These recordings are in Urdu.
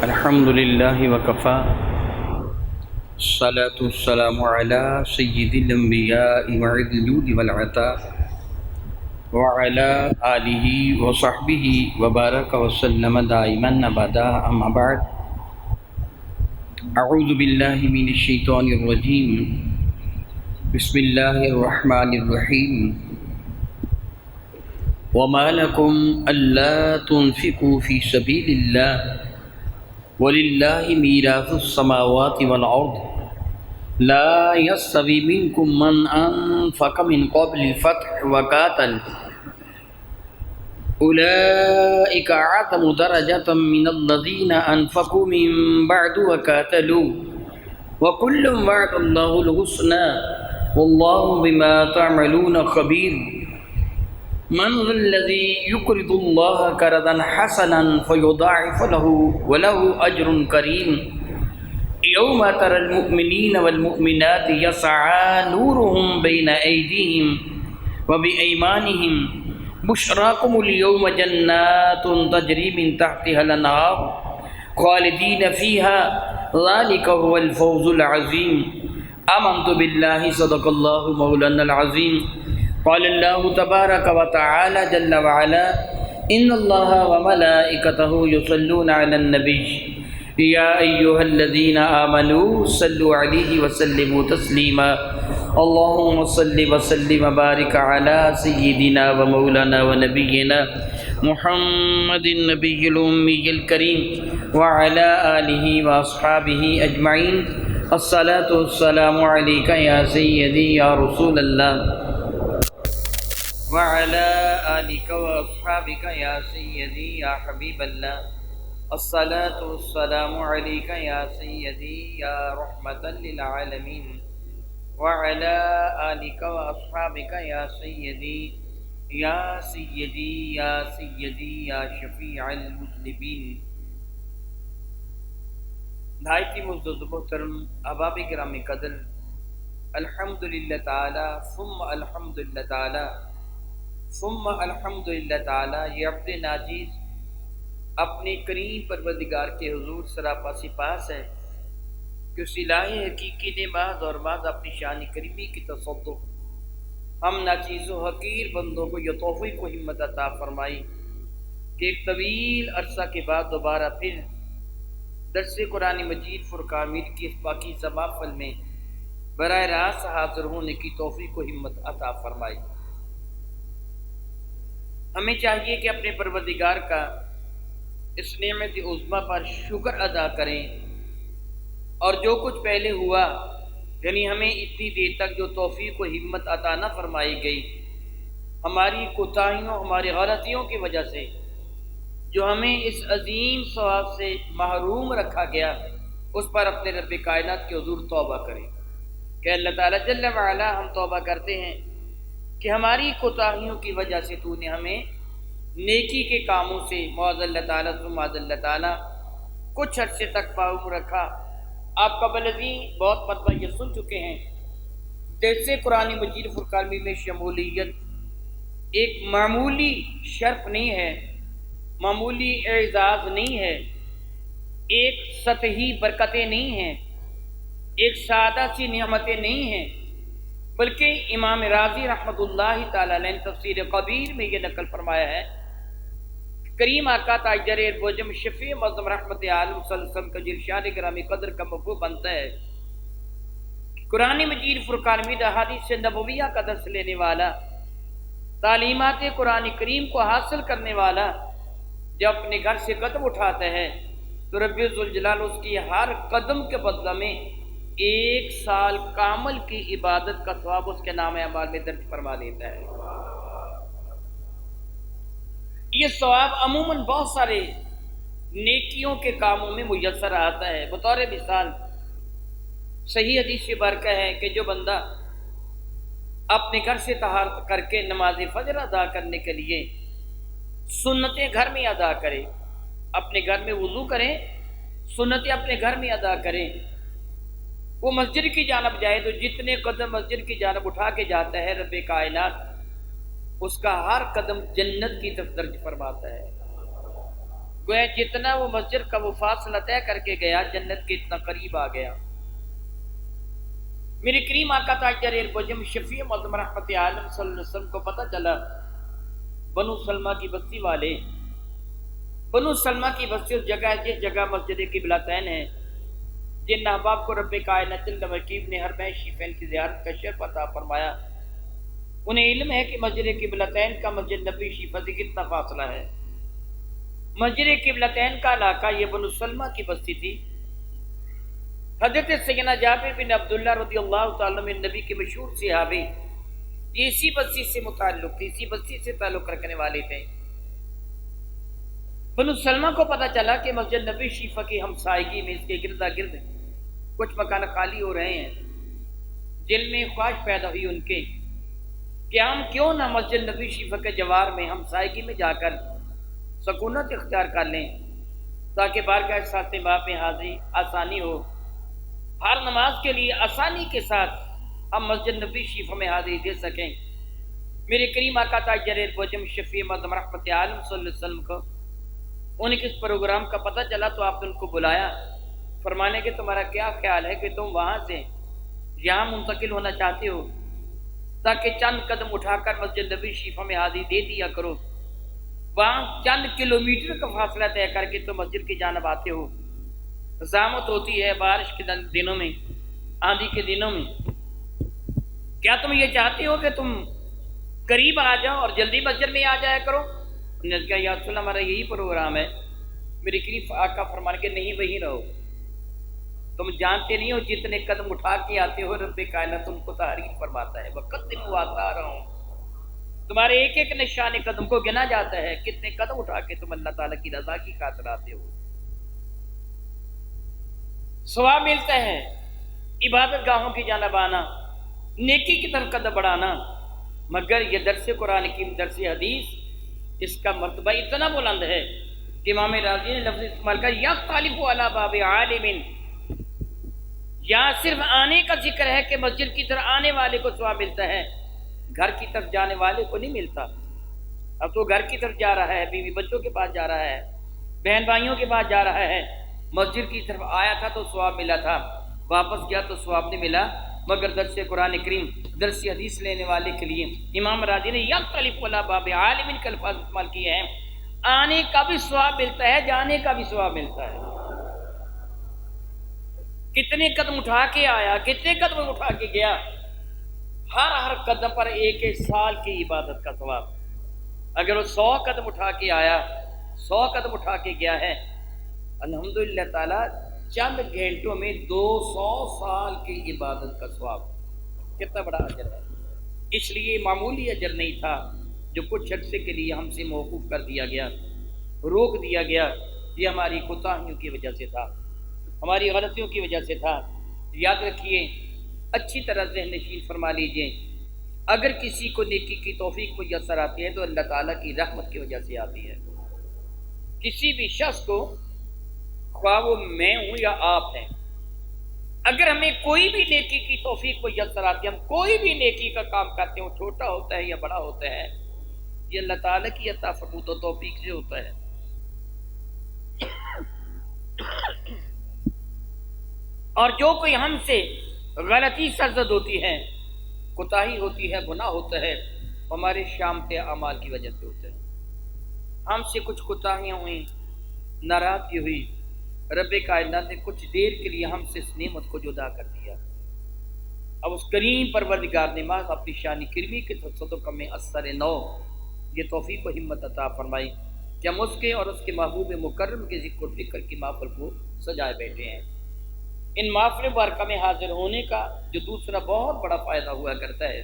الحمد للہ وکفا الصلاة والسلام علی سید الانبیاء وعد الجود والعطاء وعلی آلہ وصحبہ وبارک وسلم دائما ابدا اما بعد اعوذ باللہ من الشیطان الرجیم بسم اللہ الرحمن الرحیم وما لكم ألا تنفقوا في سبيل الله ولله ميراث السماوات والأرض لا يستوي منكم من أنفق من قبل الفتح وقاتل أولئك أعظم درجة من الذين أنفقوا من بعد وقاتلوا وكل وعد الله الحسنى والله بما تعملون خبير من ذا الذي يقرض الله قرضا حسنا فيضاعف له وله أجر كريم يوم ترى المؤمنين والمؤمنات يسعى نورهم بين أيديهم وبأيمانهم بشراكم اليوم جنات تجري من تحتها الأنهار خالدين فيها ذلك هو الفوز العظيم آمنت بالله صدق الله مولانا العظيم قال الله تبارك وتعالى جل وعلا إن الله وملائكته يصلون على النبي يا أيها الذين آمنوا صلوا عليه وسلموا تسليما اللهم صل وسلم وبارك على سيدنا ومولانا ونبينا محمد النبي الأمي الكريم وعلى آله وأصحابه أجمعين الصلاة والسلام عليك يا سيدي يا رسول الله وعلى آلك وأصحابك يا سيدي يا حبيب الله الصلاة والسلام عليك يا سيدي يا رحمة للعالمين وعلى آلك وأصحابك يا سيدي يا سيدي يا سيدي يا شفيع المذنبين نہایت معزز محترم احباب کرام قدر الحمدللہ تعالی ثم الحمدللہ تعالی ثم الحمدللہ تعالی یہ عبد ناجیز اپنے کریم پروردگار کے حضور سراپا سپاس ہے کہ اس الہ حقیقی نے بعض اور بعض اپنی شان کریمی کی تصدق ہم ناچیز و حقیر بندوں کو یہ توفیق و ہمت عطا فرمائی کہ ایک طویل عرصہ کے بعد دوبارہ پھر درس قرآن مجید فرقان امید کی اس پاکیزہ محفل میں براہ راست حاضر ہونے کی توفیق و ہمت عطا فرمائی۔ ہمیں چاہیے کہ اپنے پروردگار کا اس نعمت عظمیٰ پر شکر ادا کریں اور جو کچھ پہلے ہوا یعنی ہمیں اتنی دیر تک جو توفیق و ہمت عطا نہ فرمائی گئی ہماری کوتاہیوں ہماری غلطیوں کی وجہ سے جو ہمیں اس عظیم ثواب سے محروم رکھا گیا اس پر اپنے رب کائنات کے حضور توبہ کریں کہ اللہ تعالیٰ جل وعلا ہم توبہ کرتے ہیں کہ ہماری کوتاہیوں کی وجہ سے تو نے ہمیں نیکی کے کاموں سے معاذ اللہ تعالیٰ معاذ اللہ تعالیٰ کچھ عرصے تک معروم رکھا۔ آپ قبل ازیں بہت مرتبہ یہ سن چکے ہیں جیسے قرآن مجید فرقان میں شمولیت ایک معمولی شرف نہیں ہے، معمولی اعزاز نہیں ہے، ایک سطحی برکتیں نہیں ہیں، ایک سادہ سی نعمتیں نہیں ہیں، بلکہ امام رازی رحمۃ اللہ تعالی علیہ نے تفسیر کبیر میں یہ نقل فرمایا ہے کریم آقا تاجر بوجم شفیع معظم رحمت عالم صلی اللہ علیہ وسلم کا جرشان گرامی قدر کا مفہوم بنتا ہے۔ قرآن مجید فرقان امید احادیث نبویہ کا درس لینے والا، تعلیمات قرآن کریم کو حاصل کرنے والا جب اپنے گھر سے قدم اٹھاتا ہے تو رب ذوالجلال اس کی ہر قدم کے بدلہ میں 1 سال کامل کی عبادت کا ثواب اس کے نام اعمال میں درج فرما دیتا ہے۔ یہ ثواب عموماً بہت سارے نیکیوں کے کاموں میں میسر آتا ہے۔ بطور مثال صحیح حدیث سے برکہ ہے کہ جو بندہ اپنے گھر سے طہارت کر کے نماز فجر ادا کرنے کے لیے سنتیں گھر میں ادا کرے، اپنے گھر میں وضو کریں، سنتیں اپنے گھر میں ادا کریں، وہ مسجد کی جانب جائے تو جتنے قدم مسجد کی جانب اٹھا کے جاتا ہے رب کائنات اس کا ہر قدم جنت کی طرف درج فرماتا ہے۔ گویا جتنا وہ مسجد کا وہ فاصلہ طے کر کے گیا جنت کے اتنا قریب آ گیا۔ میرے کریم آقا تاجر البجم شفیع معظم رحمت عالم صلی اللہ علیہ وسلم کو پتہ چلا بنو سلمہ کی بستی والے، بنو سلمہ کی بستی اس جگہ ہے جس جگہ مسجد قبلتین ہے، جن احباب کو رب کائنات جل وکیل نے ہر ماہ شیفین کی زیارت کا شرف عطا فرمایا، انہیں علم ہے کہ مسجد قبلتین کا مسجد نبی شیفہ سے کتنا فاصلہ ہے۔ مسجد قبلتین کا علاقہ یہ بنو سلمہ کی بستی تھی۔ حضرت سیدنا جابر بن عبداللہ رضی اللہ تعالیٰ عنہ نبی کے مشہور صحابی، یہ اسی بستی سے متعلق تھی، اسی بستی سے تعلق رکھنے والے تھے۔ بنو سلمہ کو پتہ چلا کہ مسجد نبی شیفہ کی ہمسائیگی میں اس کے گردا گرد کچھ مکان خالی ہو رہے ہیں۔ دل میں خواہش پیدا ہوئی ان کے کہ ہم کیوں نہ مسجد نبی شیفہ کے جوار میں ہمسائیگی میں جا کر سکونت اختیار کر لیں تاکہ بارگاہ ساتھ باپ میں حاضری آسانی ہو، ہر نماز کے لیے آسانی کے ساتھ ہم مسجد نبی شیفہ میں حاضری دے سکیں۔ میرے کریم آقا تاجر البجم شفیع معظم رحمت عالم صلی اللہ علیہ وسلم کو انہیں کس پروگرام کا پتہ چلا تو آپ نے ان کو بلایا، فرمانے کہ تمہارا کیا خیال ہے کہ تم وہاں سے یہاں منتقل ہونا چاہتے ہو تاکہ چند قدم اٹھا کر مسجد نبی شیفہ میں حاضری دے دیا کرو، وہاں چند کلومیٹر کا فاصلہ طے کر کے تم مسجد کی جانب آتے ہو، زحمت ہوتی ہے بارش کے دنوں میں، آندھی کے دنوں میں، کیا تم یہ چاہتے ہو کہ تم قریب آ جاؤ اور جلدی مسجد میں آ جایا کرو؟ انہوں نے کہا یا رسول اللہ ہمارا یہی پروگرام ہے۔ میرے کریم آقا فرمان کے نہیں وہیں رہو، تم جانتے نہیں ہو جتنے قدم اٹھا کے آتے ہو رب کائنات تم کو تحریر فرماتا ہے، وقدموا آثارہم، تمہارے ایک ایک نشان قدم کو گنا جاتا ہے، کتنے قدم اٹھا کے تم اللہ تعالیٰ کی رضا کی خاطر آتے ہو، ثواب ملتا ہے۔ عبادت گاہوں کی جانب آنا، نیکی کی طرف قدم بڑھانا، مگر یہ درس قرآن کی درس حدیث اس کا مرتبہ اتنا بلند ہے کہ امام راضی نے لفظ استعمال کر یختلف علی باب عالم، یہاں صرف آنے کا ذکر ہے کہ مسجد کی طرف آنے والے کو ثواب ملتا ہے، گھر کی طرف جانے والے کو نہیں ملتا۔ اب تو گھر کی طرف جا رہا ہے، بیوی بچوں کے پاس جا رہا ہے، بہن بھائیوں کے پاس جا رہا ہے، مسجد کی طرف آیا تھا تو ثواب ملا تھا، واپس گیا تو ثواب نہیں ملا، مگر درس قرآن کریم درس حدیث لینے والے کے لیے امام راضی نے یختلف علی باب عالم کا الفاظ استعمال کیے ہیں، آنے کا بھی ثواب ملتا ہے، جانے کا بھی ثواب ملتا ہے۔ کتنے قدم اٹھا کے آیا، کتنے قدم اٹھا کے گیا، ہر قدم پر ایک ایک سال کی عبادت کا ثواب۔ اگر وہ 100 قدم اٹھا کے آیا، 100 قدم اٹھا کے گیا ہے، الحمدللہ تعالیٰ چند گھنٹوں میں 200 سال کی عبادت کا ثواب، کتنا بڑا اجر ہے۔ اس لیے معمولی اجر نہیں تھا جو کچھ عرصے کے لیے ہم سے موقوف کر دیا گیا، روک دیا گیا، یہ ہماری کوتاہیوں کی وجہ سے تھا، ہماری غلطیوں کی وجہ سے تھا۔ یاد رکھیے، اچھی طرح ذہن نشین فرما لیجئے، اگر کسی کو نیکی کی توفیق میسر آتی ہے تو اللہ تعالیٰ کی رحمت کی وجہ سے آتی ہے۔ کسی بھی شخص کو، خواہ وہ میں ہوں یا آپ ہیں، اگر ہمیں کوئی بھی نیکی کی توفیق میسر آتی ہے، ہم کوئی بھی نیکی کا کام کرتے ہیں، وہ چھوٹا ہوتا ہے یا بڑا ہوتا ہے، یہ اللہ تعالیٰ کی عطا فرمود و توفیق سے ہوتا ہے۔ اور جو کوئی ہم سے غلطی سرزد ہوتی ہے، کوتاہی ہوتی ہے، گناہ ہوتا ہے، ہمارے شامت اعمال کی وجہ سے ہوتا ہے۔ ہم سے کچھ کوتاہیاں ہوئیں، ناراضگی ہوئی، رب کائنات نے کچھ دیر کے لیے ہم سے اس نعمت کو جدا کر دیا۔ اب اس کریم پروردگار نے ماں اپنی شان کرمی کے صدقہ میں اثر نو یہ توفیق و ہمت عطا فرمائی کہ ہم اس کے اور اس کے محبوب مکرم کے ذکر و فکر کی محفل کو سجائے بیٹھے ہیں۔ ان محفل مبارکہ میں حاضر ہونے کا جو دوسرا بہت بڑا فائدہ ہوا کرتا ہے،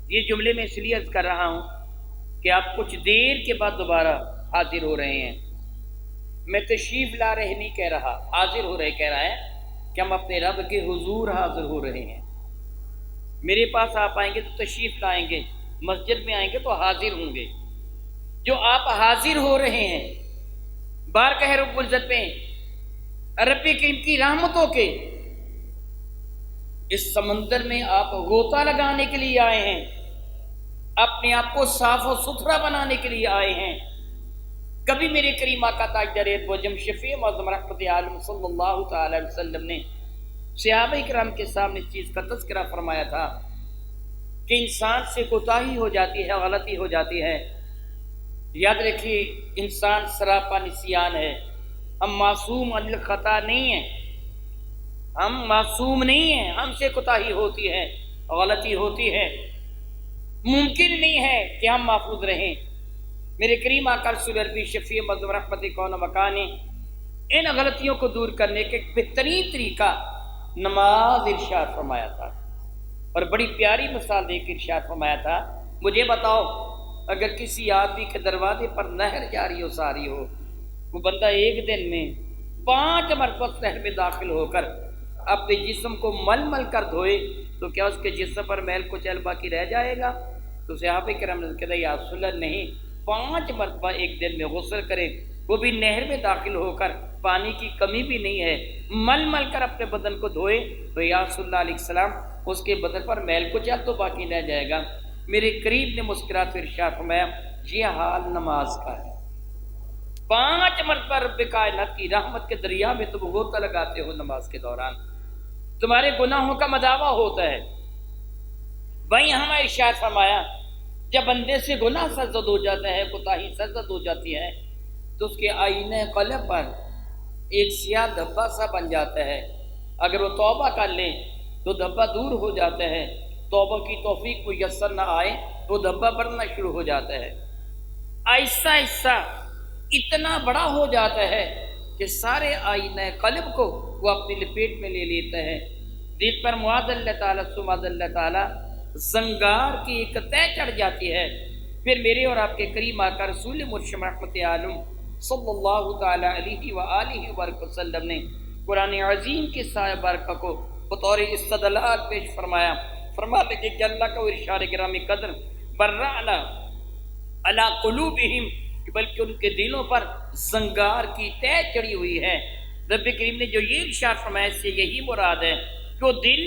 یہ جملے میں اس لیے عرض کر رہا ہوں کہ آپ کچھ دیر کے بعد دوبارہ حاضر ہو رہے ہیں۔ میں تشریف لا رہے نہیں کہہ رہا، حاضر ہو رہے کہہ رہا ہے کہ ہم اپنے رب کے حضور حاضر ہو رہے ہیں۔ میرے پاس آپ آئیں گے تو تشریف لائیں گے، مسجد میں آئیں گے تو حاضر ہوں گے۔ جو آپ حاضر ہو رہے ہیں بارگاہ رب العزت میں، رب کریم کی رحمتوں کے اس سمندر میں آپ غوطہ لگانے کے لیے آئے ہیں، اپنے آپ کو صاف و ستھرا بنانے کے لیے آئے ہیں، کبھی میرے کریم آقا تاجدار وجم شفیع معظم رحمت عالم صلی اللہ تعالی علیہ وسلم نے صحابہ کرام کے سامنے اس چیز کا تذکرہ فرمایا تھا کہ انسان سے کوتاہی ہو جاتی ہے، غلطی ہو جاتی ہے۔ یاد رکھیے انسان سراپا نسیان ہے، ہم معصوم عن الخطا نہیں ہیں، ہم معصوم نہیں ہیں، ہم سے کوتاہی ہوتی ہے، غلطی ہوتی ہے، ممکن نہیں ہے کہ ہم محفوظ رہیں۔ میرے کریم آقا رسول عربی شفیع معظم رحمت کون مکانی ان غلطیوں کو دور کرنے کے ایک بہترین طریقہ نماز ارشاد فرمایا تھا، اور بڑی پیاری مثال دے کے ارشاد فرمایا تھا، مجھے بتاؤ اگر کسی آدمی کے دروازے پر نہر جاری ہو ساری ہو، وہ بندہ ایک دن میں 5 مرتبہ نہر میں داخل ہو کر اپنے جسم کو مل مل کر دھوئے تو کیا اس کے جسم پر میل کچیل باقی رہ جائے گا؟ تو صحابہ کرام نے کہا یا رسول اللہ نہیں، 5 مرتبہ ایک دن میں غسل کرے، وہ بھی نہر میں داخل ہو کر، پانی کی کمی بھی نہیں ہے، مل مل کر اپنے بدن کو دھوئے تو یا رسول اللہ علیہ السلام اس کے بدن پر میل کچیل تو باقی رہ جائے گا۔ میرے قریب نے مسکرات ارشاد فرمایا یہ حال نماز کا ہے، 5 مرتبہ رب کائنات کی رحمت کے دریا میں تم غوطہ لگاتے ہو، نماز کے دوران تمہارے گناہوں کا مداوع ہوتا ہے۔ وہیں ہمیں ارشاد فرمایا جب بندے سے گناہ سرزد ہو جاتا ہے، کوتاہی سرزد ہو جاتی ہے تو اس کے آئینہ قلب پر ایک سیاہ دھبا سا بن جاتا ہے، اگر وہ توبہ کر لے تو دھبا دور ہو جاتا ہے، توبہ کی توفیق میسر نہ آئے تو دھبا بڑھنا شروع ہو جاتا ہے، آہستہ آہستہ اتنا بڑا ہو جاتا ہے کہ سارے آئینہ قلب کو وہ اپنی لپیٹ میں لے لیتا ہے، دل پر معاذ اللہ تعالیٰ سماذ اللہ تعالیٰ زنگار کی ایک طے چڑھ جاتی ہے۔ پھر میرے اور آپ کے کریم آقا رسول مرشد رحمت عالم صلی اللہ تعالی علیہ وآلہ وآلہ وسلم نے قرآن عظیم کے سایہ بارکہ کو بطور استدلال پیش فرمایا، فرماتے کہ اللہ کا ارشاد گرامی قدر برعنا علی قلوبہم، بلکہ ان کے دلوں پر زنگار کی طے چڑھی ہوئی ہے۔ رب کریم نے جو یہ ارشاد فرمایا اس سے یہی مراد ہے کہ وہ دل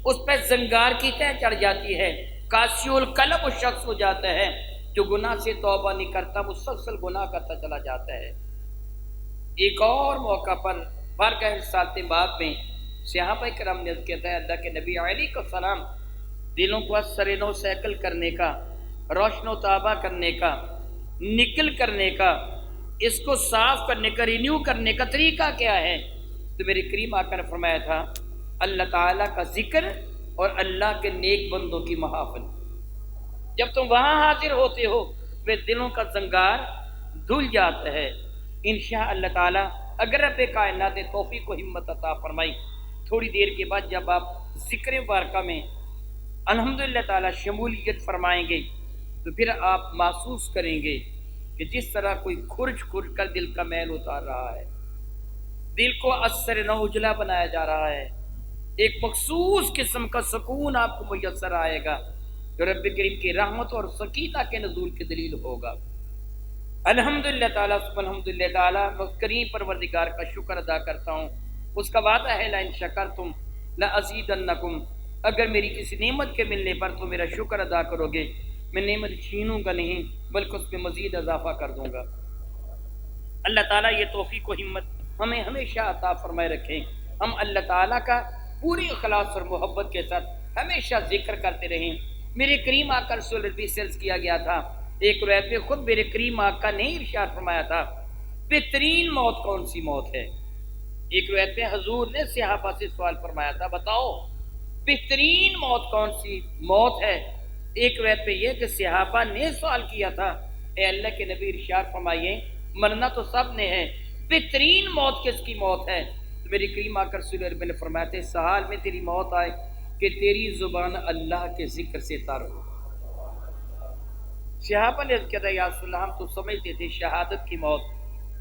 اس پہ زنگار کی طے چڑھ جاتی ہے، قاسیہ القلب وہ شخص ہو جاتا ہے جو گناہ سے توبہ نہیں کرتا، مسلسل گناہ کرتا چلا جاتا ہے۔ ایک اور موقع پر بارگاہ رسالت باب میں صحابہ کرام نے کہتا ہے اللہ کے نبی علیہ السلام دلوں کو اثر نو سیکل کرنے کا، روشن و تابہ کرنے کا، نکل کرنے کا، اس کو صاف کرنے کا، رینیو کرنے کا طریقہ کیا ہے؟ تو میرے کریم آقا نے فرمایا تھا اللہ تعالیٰ کا ذکر اور اللہ کے نیک بندوں کی محافل۔ جب تم وہاں حاضر ہوتے ہو وہ دلوں کا زنگار دھل جاتا ہے۔ انشاء اللہ تعالیٰ اگر رب کائنات توفیق و ہمت عطا فرمائی، تھوڑی دیر کے بعد جب آپ ذکر مبارکہ میں الحمدللہ تعالیٰ شمولیت فرمائیں گے تو پھر آپ محسوس کریں گے کہ جس طرح کوئی کھرچ کھرچ کر دل کا میل اتار رہا ہے، دل کو اثر نو اجلا بنایا جا رہا ہے، ایک مخصوص قسم کا سکون آپ کو میسر آئے گا جو رب کریم کی رحمت اور سکینہ کے نزول کی دلیل ہوگا۔ الحمدللہ تعالیٰ الحمدللہ تعالیٰ میں کریم پروردگار کا شکر ادا کرتا ہوں، اس کا وعدہ ہے لئن شکرتم لازیدنکم، اگر میری کسی نعمت کے ملنے پر تو میرا شکر ادا کرو گے، میں نعمت چھینوں گا نہیں بلکہ اس میں مزید اضافہ کر دوں گا۔ اللہ تعالیٰ یہ توفیق و ہمت ہمیں ہمیشہ عطا فرمائے رکھیں، ہم اللہ تعالیٰ کا پوری اخلاص اور محبت کے ساتھ ہمیشہ ذکر کرتے رہیں۔ میرے کریم آقا رسول اللہ سے عرض کیا گیا تھا، ایک روایت میں خود میرے کریم آقا نے ارشاد فرمایا تھا بہترین موت کون سی موت ہے؟ ایک روایت میں حضور نے صحابہ سے سوال فرمایا تھا بتاؤ بہترین موت کون سی موت ہے؟ ایک روایت پہ یہ کہ صحابہ نے سوال کیا تھا اے اللہ کے نبی ارشاد فرمائیے مرنا تو سب نے ہے، بہترین موت کس کی موت ہے؟ تو میری کریم آقا رسول اللہ نے فرمایا تھا اس حال میں تیری موت آئے کہ تیری زبان اللہ کے ذکر سے تر ہو۔ صحابہ نے کہا تھا یا رسول اللہ ہم تو سمجھتے تھے شہادت کی موت،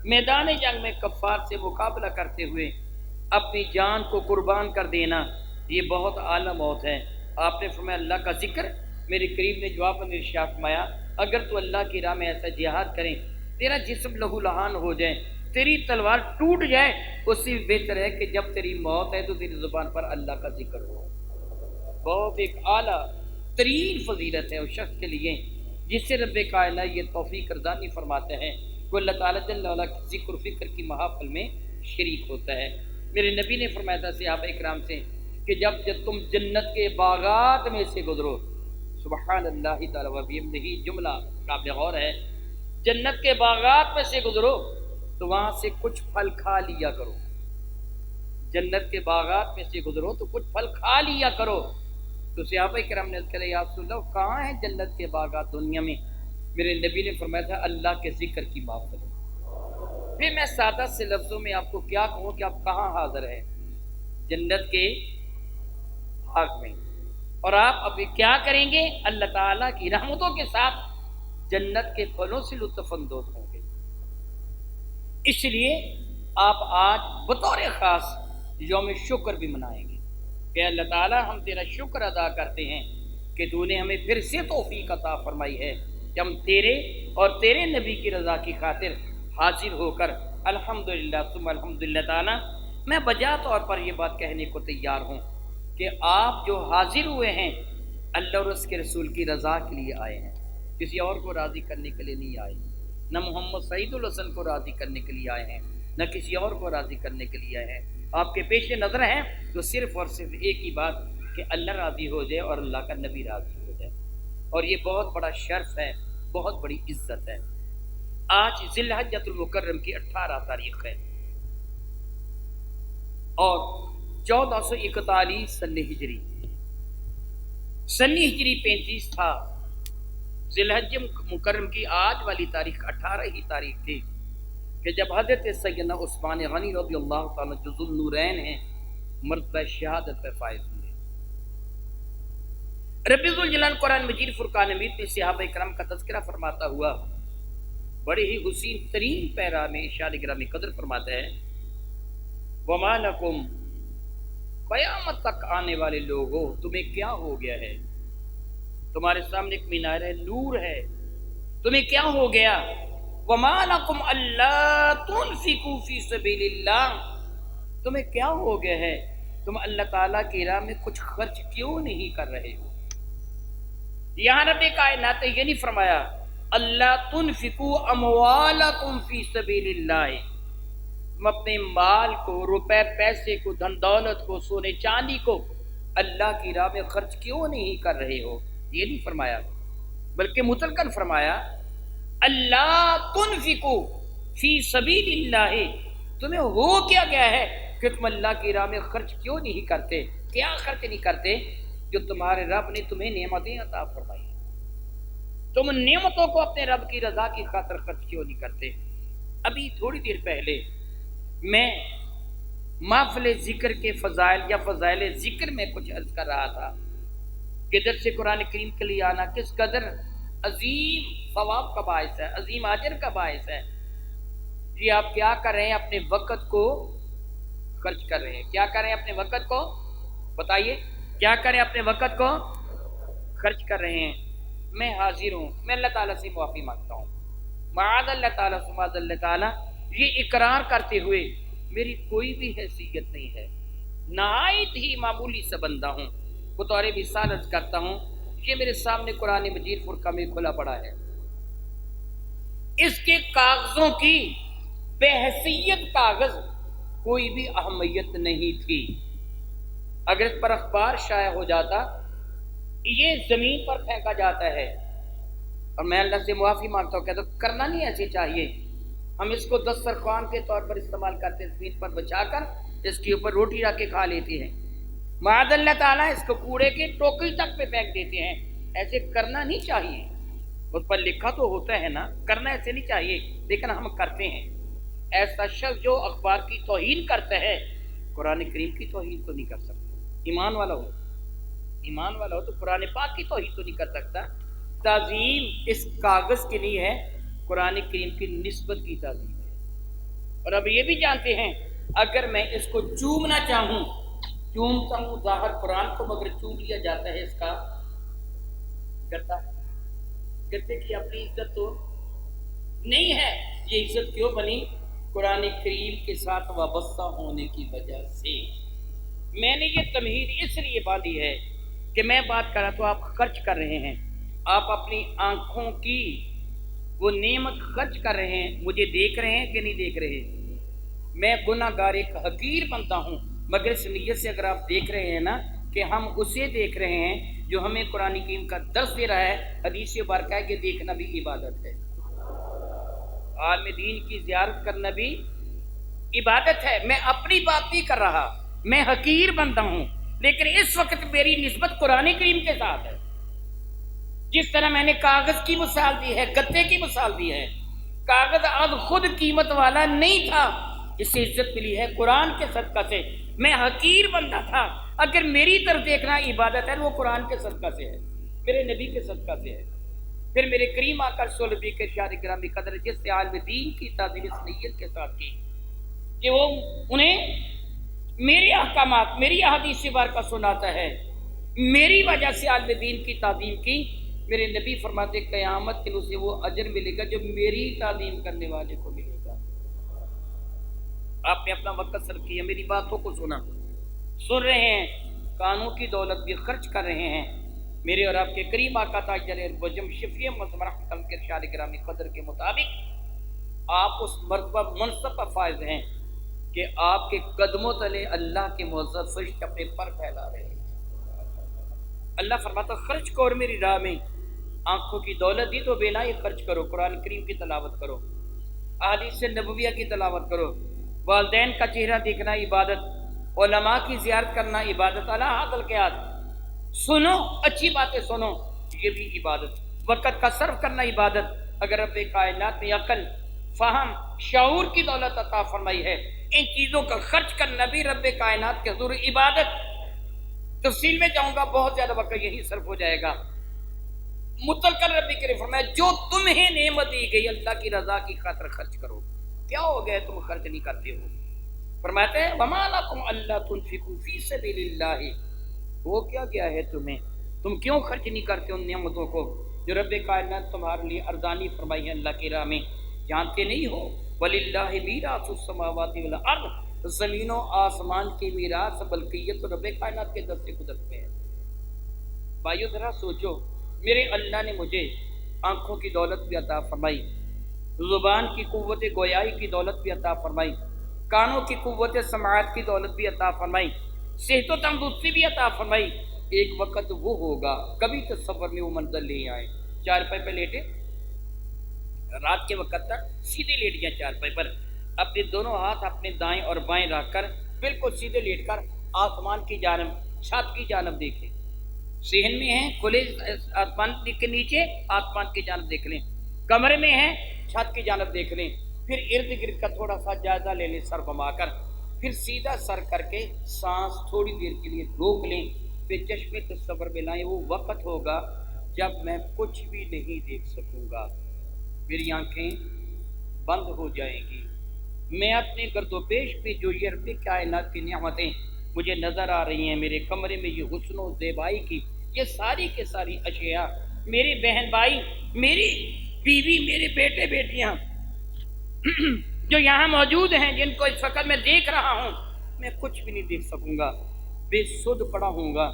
میدان جنگ میں کفار سے مقابلہ کرتے ہوئے اپنی جان کو قربان کر دینا یہ بہت اعلیٰ موت ہے۔ آپ نے فرمایا اللہ کا ذکر؟ میرے قریب نے جواب میں ارشاد فرمایا اگر تو اللہ کی راہ میں ایسا جہاد کریں تیرا جسم لہو لہان ہو جائے، تیری تلوار ٹوٹ جائے، اس سے بہتر ہے کہ جب تیری موت ہے تو تیری زبان پر اللہ کا ذکر ہو۔ بہت ایک اعلیٰ ترین فضیلت ہے اس شخص کے لیے جس سے رب کائنات یہ توفیق رضا نہیں فرماتے ہیں وہ اللہ تعالیٰ جل وعلا کی ذکر و فکر کی محافل میں شریک ہوتا ہے۔ میرے نبی نے فرمایا تھا صحابہ اکرام سے کہ جب تم جنت کے باغات میں سے گزرو، سبحان اللہ تعالیٰ و بحمدہ، جملہ قابل غور ہے، جنت کے باغات میں سے گزرو تو وہاں سے کچھ پھل کھا لیا کرو، جنت کے باغات میں سے گزرو تو کچھ پھل کھا لیا کرو۔ تو صحابہ کرام نے کہا یا رسول اللہ کہاں ہیں جنت کے باغات دنیا میں؟ میرے نبی نے فرمایا تھا اللہ کے ذکر کی محفل ہے۔ پھر میں سادہ سے لفظوں میں آپ کو کیا کہوں کہ آپ کہاں حاضر ہیں؟ جنت کے باغ میں۔ اور آپ ابھی کیا کریں گے؟ اللہ تعالیٰ کی رحمتوں کے ساتھ جنت کے پھلوں سے لطف اندوز ہوں گے۔ اس لیے آپ آج بطور خاص یوم شکر بھی منائیں گے کہ اللہ تعالیٰ ہم تیرا شکر ادا کرتے ہیں کہ تو نے ہمیں پھر سے توفیق عطا فرمائی ہے کہ ہم تیرے اور تیرے نبی کی رضا کی خاطر حاضر ہو کر الحمدللہ ثم الحمدللہ تعالیٰ میں بجا طور پر یہ بات کہنے کو تیار ہوں کہ آپ جو حاضر ہوئے ہیں اللہ اور اس کے رسول کی رضا کے لیے آئے ہیں، کسی اور کو راضی کرنے کے لیے نہیں آئے، نہ محمد سعید الحسن کو راضی کرنے کے لیے آئے ہیں، نہ کسی اور کو راضی کرنے کے لیے آئے ہیں۔ آپ کے پیش نظر ہیں تو صرف اور صرف ایک ہی بات کہ اللہ راضی ہو جائے اور اللہ کا نبی راضی ہو جائے، اور یہ بہت بڑا شرف ہے، بہت بڑی عزت ہے۔ آج ذی الحجۃ المکرم کی 18 تاریخ ہے اور 1441 سن ہجری 35 تھا۔ ذی الحجۃ مکرم کی آج والی تاریخ 18 ہی تاریخ تھی کہ جب حضرت سیدنا عثمان غنی رضی اللہ تعالیٰ جو ذو النورین ہیں مرتبہ شہادت پہ فائز ہوئے۔ رب ذوالجلال قرآن مجید فرقان حمید میں صحابہ کرام کا تذکرہ فرماتا ہوا بڑے ہی حسین ترین پیرا میں ارشاد گرامی قدر فرماتا ہے وَمَا لَكُمْ، قیامت تک آنے والے لوگوں تمہیں کیا ہو گیا ہے؟ تمہارے سامنے ایک مینار ہے، نور ہے، تمہیں کیا ہو گیا؟ وَمَا لَكُمْ أَلَّا تُنْفِقُوا فِي سَبِيلِ اللَّهِ، تمہیں کیا ہو گیا ہے تم اللہ تعالیٰ کی راہ میں کچھ خرچ کیوں نہیں کر رہے ہو؟ یہاں رب کائنات نے یہ نہیں فرمایا اللہ تنفقوا اموالکم فی سبیل اللہ، تم اپنے مال کو، روپے پیسے کو، دھن دولت کو، سونے چاندی کو اللہ کی راہ میں خرچ کیوں نہیں کر رہے ہو؟ یہ نہیں فرمایا، بلکہ مطلقاً فرمایا اللہ تنفقوا فی سبیل اللہ، تمہیں ہو کیا گیا ہے کہ تم اللہ کی راہ میں خرچ کیوں نہیں کرتے؟ کیا خرچ نہیں کرتے جو تمہارے رب نے تمہیں نعمتیں عطا فرمائی؟ تم نعمتوں کو اپنے رب کی رضا کی خاطر خرچ کیوں نہیں کرتے؟ ابھی تھوڑی دیر پہلے میں محفل ذکر کے فضائل یا فضائل ذکر میں کچھ عرض کر رہا تھا کہ درس قرآن کریم کے لیے آنا کس قدر عظیم ثواب کا باعث ہے، عظیم اجر کا باعث ہے۔ جی آپ کیا کر رہے ہیں؟ اپنے وقت کو خرچ کر رہے ہیں۔ کیا کر رہے ہیں اپنے وقت کو؟ بتائیے کیا کریں؟ اپنے وقت کو خرچ کر رہے ہیں۔ میں حاضر ہوں، میں اللہ تعالیٰ سے معافی مانگتا ہوں، معاذ اللہ تعالیٰ سماذ اللہ تعالیٰ، یہ اقرار کرتے ہوئے میری کوئی بھی حیثیت نہیں ہے، نہایت ہی معمولی سا بندہ ہوں، بطور مثال عرض کرتا ہوں یہ میرے سامنے قرآن مجید فرقہ میں کھلا پڑا ہے، اس کے کاغذوں کی بحیثیت کاغذ کوئی بھی اہمیت نہیں تھی۔ اگر اس پر اخبار شائع ہو جاتا یہ زمین پر پھینکا جاتا ہے، اور میں اللہ سے معافی مانگتا ہوں، کہتا ہوں کرنا نہیں ایسے چاہیے۔ ہم اس کو دسترخوان کے طور پر استعمال کرتے ہیں، زمین پر بچا کر اس کے اوپر روٹی رکھ کے کھا لیتے ہیں، معاذ اللہ تعالیٰ اس کو کوڑے کے ٹوکری تک پہ پھینک دیتے ہیں۔ ایسے کرنا نہیں چاہیے، اس پر لکھا تو ہوتا ہے نا، کرنا ایسے نہیں چاہیے، لیکن ہم کرتے ہیں۔ ایسا شخص جو اخبار کی توہین کرتا ہے قرآن کریم کی توہین تو نہیں کر سکتا۔ ایمان والا ہو تو قرآن پاک کی توہین تو نہیں کر سکتا۔ تعظیم اس کاغذ کی نہیں ہے، قرآن کریم کی نسبت کی تعظیم ہے۔ اور اب یہ بھی جانتے ہیں اگر میں اس کو چومنا چاہوں، چومتا ہوں ظاہر قرآن کو، مگر چوم لیا جاتا ہے اس کا گتے کی اپنی عزت تو نہیں ہے۔ یہ عزت کیوں بنی؟ قرآن کریم کے ساتھ وابستہ ہونے کی وجہ سے۔ میں نے یہ تمہید اس لیے باندھی ہے کہ میں بات کر رہا تو آپ خرچ کر رہے ہیں، آپ اپنی آنکھوں کی وہ نعمت خرچ کر رہے ہیں، مجھے دیکھ رہے ہیں کہ نہیں دیکھ رہے؟ میں گناہگار ایک حقیر بندہ ہوں، مگر اس نیت سے اگر آپ دیکھ رہے ہیں نا کہ ہم اسے دیکھ رہے ہیں جو ہمیں قرآن کریم کا درس دے رہا ہے، حدیث مبارکہ ہے کہ دیکھنا بھی عبادت ہے، عالم دین کی زیارت کرنا بھی عبادت ہے۔ میں اپنی بات نہیں کر رہا، میں حقیر بندہ ہوں، لیکن اس وقت میری نسبت قرآن کریم کے ساتھ ہے۔ جس طرح میں نے کاغذ کی مثال دی ہے، گتے کی مثال دی ہے، کاغذ اب خود قیمت والا نہیں تھا، اس سے عزت ملی ہے قرآن کے صدقہ سے۔ میں حقیر بندہ تھا، اگر میری طرف دیکھنا عبادت ہے وہ قرآن کے صدقہ سے ہے، میرے نبی کے صدقہ سے ہے۔ پھر میرے کریم آقا صلی اللہ علیہ وسلم کے ارشاد گرامی قدر جس سے عالم دین کی تعظیم اس نیت کے ساتھ کی کہ وہ انہیں میری احکامات، میری احادیث مبارکہ سناتا ہے، میری وجہ سے عالم دین کی تعظیم کی، میرے نبی فرماتے قیامت کے دن اسے وہ اجر ملے گا جو میری تعظیم کرنے والے کو ملے گا۔ آپ نے اپنا وقت صرف کیا، میری باتوں کو سن رہے ہیں، کانوں کی دولت بھی خرچ کر رہے ہیں، میرے اور آپ کے کریم آقا تاجر البجم شفیع مصطفیٰ کے ارشاد گرامی قدر کے مطابق آپ اس مرتبہ منصب پر فائز ہیں کہ آپ کے قدموں تلے اللہ کے معزز فرشتے اپنے پر پھیلا رہے ہیں۔ اللہ فرماتا خرچ کرو میری راہ میں، آنکھوں کی دولت دی تو بے نائی خرچ کرو، قرآن کریم کی تلاوت کرو، احادیث نبویہ کی تلاوت کرو، والدین کا چہرہ دیکھنا عبادت، علماء کی زیارت کرنا عبادت، اللہ حاصل کے ہاتھ سنو، اچھی باتیں سنو، یہ بھی عبادت، وقت کا صرف کرنا عبادت۔ اگر رب کائنات نے عقل، فہم، شعور کی دولت عطا فرمائی ہے، ان چیزوں کا خرچ کرنا بھی رب کائنات کے حضور عبادت۔ تفصیل میں جاؤں گا، بہت زیادہ وقت یہی صرف ہو جائے گا۔ متلقن ربی کریم فرمایا جو تمہیں نعمت دی گئی اللہ کی رضا کی خاطر خرچ کرو۔ کیا ہو گیا تم خرچ نہیں کرتے ہو؟ فرماتے ہیں وَمَا لَكُمْ أَلَّا تُنْفِقُوا فِي سَبِيلِ اللَّهِ، وہ کیا گیا ہے تمہیں، تم کیوں خرچ نہیں کرتے ان نعمتوں کو جو رب کائنات تمہارے لیے ارزانی فرمائی ہے اللہ کی راہ میں؟ جانتے نہیں ہو وَلِلَّهِ مِيرَاثُ السَّمَاوَاتِ وَالْأَرْضِ، زمین و آسمان کی میراث بلکیت تو رب کائنات کے دست قدرت میں ہے۔ بھائیو ذرا سوچو، میرے اللہ نے مجھے آنکھوں کی دولت بھی عطا فرمائی، زبان کی قوت گویائی کی دولت بھی عطا فرمائی، کانوں کی قوت سماعت کی دولت بھی عطا فرمائی، صحت و تندرستی بھی عطا فرمائی۔ ایک وقت وہ ہوگا، کبھی تصور میں وہ منظر لے آئے، چارپائی پہ لیٹے، رات کے وقت تک سیدھے لیٹ جائیں چارپائی پر، اپنے دونوں ہاتھ اپنے دائیں اور بائیں رکھ کر بالکل سیدھے لیٹ کر آسمان کی جانب، چھت کی جانب دیکھیں، صحن میں ہیں کھلے آسمان کے نیچے آسمان کی جانب دیکھ لیں، کمرے میں ہیں چھت کی جانب دیکھ لیں، پھر ارد گرد کا تھوڑا سا جائزہ لے لیں سر گھما کر، پھر سیدھا سر کر کے سانس تھوڑی دیر کے لیے روک لیں، پھر چشمے تصور میں لائیں، وہ وقت ہوگا جب میں کچھ بھی نہیں دیکھ سکوں گا، میری آنکھیں بند ہو جائیں گی، میں اپنے گرد و پیش میں جو یہ رب کائنات کی نعمتیں مجھے نظر آ رہی ہیں، میرے کمرے میں یہ حسن و زیبائی کی یہ ساری کے ساری اشیاء، میرے بہن بھائی، میری بیوی، میرے بیٹے بیٹیاں جو یہاں موجود ہیں، جن کو اس وقت میں دیکھ رہا ہوں، میں کچھ بھی نہیں دیکھ سکوں گا، بے سدھ پڑا ہوں گا،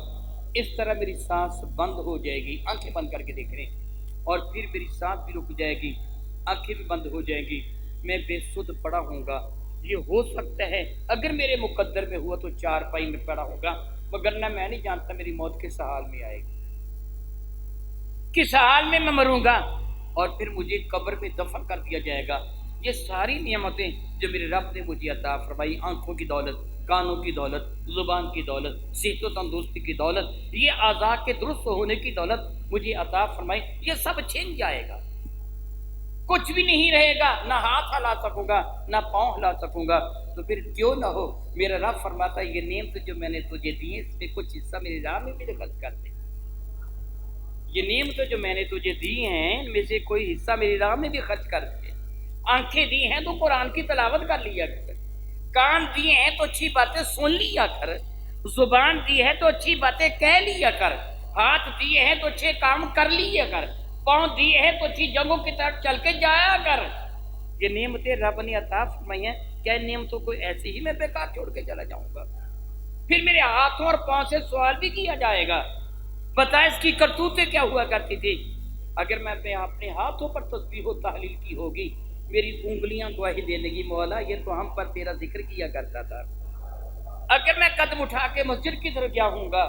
اس طرح میری سانس بند ہو جائے گی، آنکھیں بند کر کے دیکھ لیں، اور پھر میری سانس بھی رک جائے گی، آنکھیں بھی بند ہو جائیں گی، میں بے سدھ پڑا ہوں گا۔ یہ ہو سکتا ہے اگر میرے مقدر میں ہوا تو چارپائی میں پڑا ہوگا، وگرنہ میں نہیں جانتا میری موت کس حال میں آئے گی، کس حال میں مروں گا، اور پھر مجھے قبر میں دفن کر دیا جائے گا۔ یہ ساری نعمتیں جو میرے رب نے مجھے عطا فرمائی، آنکھوں کی دولت، کانوں کی دولت، زبان کی دولت، صحت و تندرستی کی دولت، یہ اعضاء کے درست ہونے کی دولت مجھے عطا فرمائی، یہ سب چھن جائے گا، کچھ بھی نہیں رہے گا، نہ ہاتھ ہلا سکوں گا، نہ پاؤں ہلا سکوں گا، تو پھر کیوں نہ ہو میرا رب فرماتا ہے یہ نعمت جو میں نے تجھے دی ہے اس میں کچھ حصہ میری راہ میں بھی خرچ کر دے، یہ نعمت جو میں نے تجھے دی ہیں ان میں سے کوئی حصہ میری راہ میں بھی خرچ کر دے۔ آنکھیں دی ہیں تو قرآن کی تلاوت کر لیا کر، کان دیے ہیں تو اچھی باتیں سن لیا کر، زبان دی ہے تو اچھی باتیں کہہ لیا کر، ہاتھ دیے ہیں تو اچھے کام کر لیا کر، پاؤں دیے ہیں تو اچھی جگہوں کی طرف چل کے جایا کر۔ یہ نعمتیں رب نے عطا فرمائی ہیں، کیا ان نعمتوں کو ایسے ہی میں بیکار چھوڑ کے چلا جاؤں گا؟ پھر میرے ہاتھوں اور پاؤں سے سوال بھی کیا جائے گا، بتا اس کی کرتوتیں کیا ہوا کرتی تھی، اگر میں اپنے ہاتھوں پر تسبیح و تحلیل کی ہوگی، میری انگلیاں گواہی دینے کی مولا یہ تو ہم پر تیرا ذکر کیا کرتا تھا۔ اگر میں قدم اٹھا کے مسجد کی طرف گیا ہوں گا،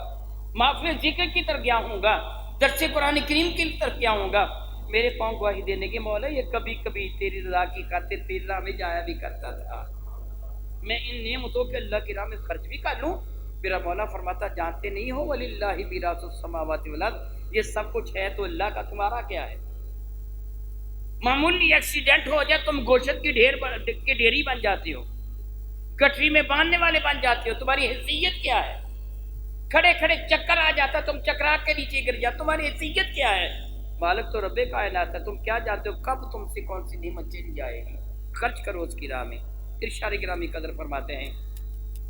محفل ذکر کی طرف گیا ہوں گا، درس قرآن کریم کی طرف گیا ہوں گا، میرے پاؤں گواہی دینے کے مولا یہ کبھی کبھی تیری رضا کی خاطر تیری راہ میں جایا بھی کرتا تھا۔ میں ان نعمتوں کے اللہ کی راہ میں خرچ بھی کر لوں۔ میرا مولا فرماتا جانتے نہیں ہو وَلِلَّهِ مِيرَاثُ السَّمَاوَاتِ وَالْأَرْضِ، یہ سب کچھ ہے تو اللہ کا، تمہارا کیا ہے؟ معمولی ایکسیڈنٹ ہو جائے تم گوشت کی ڈھیری بن جاتی ہو، گٹری میں باندھنے والے بن جاتے ہو، تمہاری حیثیت کیا ہے؟ کھڑے کھڑے چکر آ جاتا تم چکرا کے نیچے گر جاتا، تمہاری حیثیت کیا ہے؟ مالک تو رب کائنات ہے، تم کیا جانتے ہو کب تم سے کون سی نعمت چلی جائے گی؟ خرچ کرو اس کی راہ میں۔ ارشاد گرامی قدر فرماتے ہیں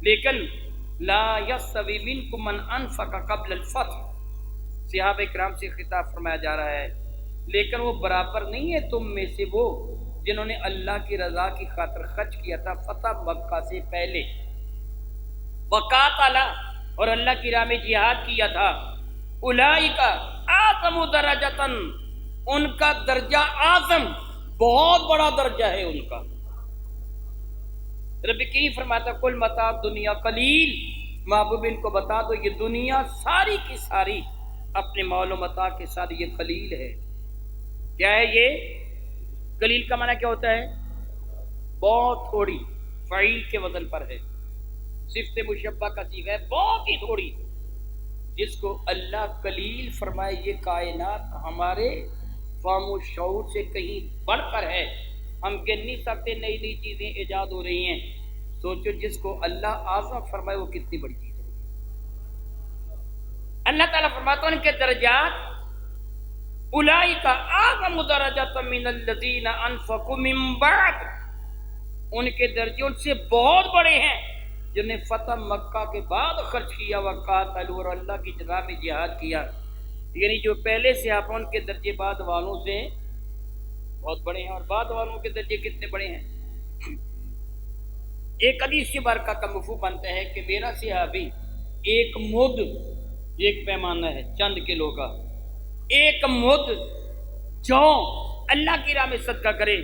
لیکن لا یستوی منکم من انفق قبل الفتح، صحابہ کرام سے خطاب فرمایا جا رہا ہے لیکن وہ برابر نہیں ہے تم میں سے وہ جنہوں نے اللہ کی رضا کی خاطر خرچ کیا تھا فتح مکہ سے پہلے، وقاتل اور اللہ کی راہ میں جہاد کیا تھا، اولئک اعظم درجۃ، ان کا درجہ اعظم، بہت بڑا درجہ ہے ان کا۔ رب کریم فرماتا کل متاع دنیا قلیل، محبوب ان کو بتا دو یہ دنیا ساری کی ساری اپنے مال و متاع کے ساتھ یہ قلیل ہے۔ کیا ہے یہ؟ قلیل کا معنی کیا ہوتا ہے؟ بہت تھوڑی، فعیل کے وزن پر ہے، صفت مشبہ کا صیغہ ہے، بہت ہی تھوڑی۔ جس کو اللہ قلیل فرمائے یہ کائنات ہمارے فہم و شعور سے کہیں بڑھ کر ہے، ہم گن نہیں سکتے، نئی نئی چیزیں ایجاد ہو رہی ہیں۔ سوچو جس کو اللہ اعظم فرمائے وہ کتنی بڑی چیز ہے۔ اللہ تعالیٰ فرماتا ہے ان کے درجات اولئک اعظم درجۃ من الذین انفقوا من بعد، ان کے درجے ان سے بہت بڑے ہیں جنہوں نے فتح مکہ کے بعد خرچ کیا، وقاتلوا اور اللہ کی راہ میں جہاد کیا۔ یعنی جو پہلے صحابہ ان کے درجے بعد والوں سے بہت بڑے ہیں، اور بعد والوں کے درجے کتنے بڑے ہیں؟ ایک حدیث برکہ کا مفہوم بنتا ہے کہ میرا صحابی ایک مد، ایک پیمانہ ہے چند کلو کا، ایک مد جو اللہ کی راہ میں صدقہ کرے،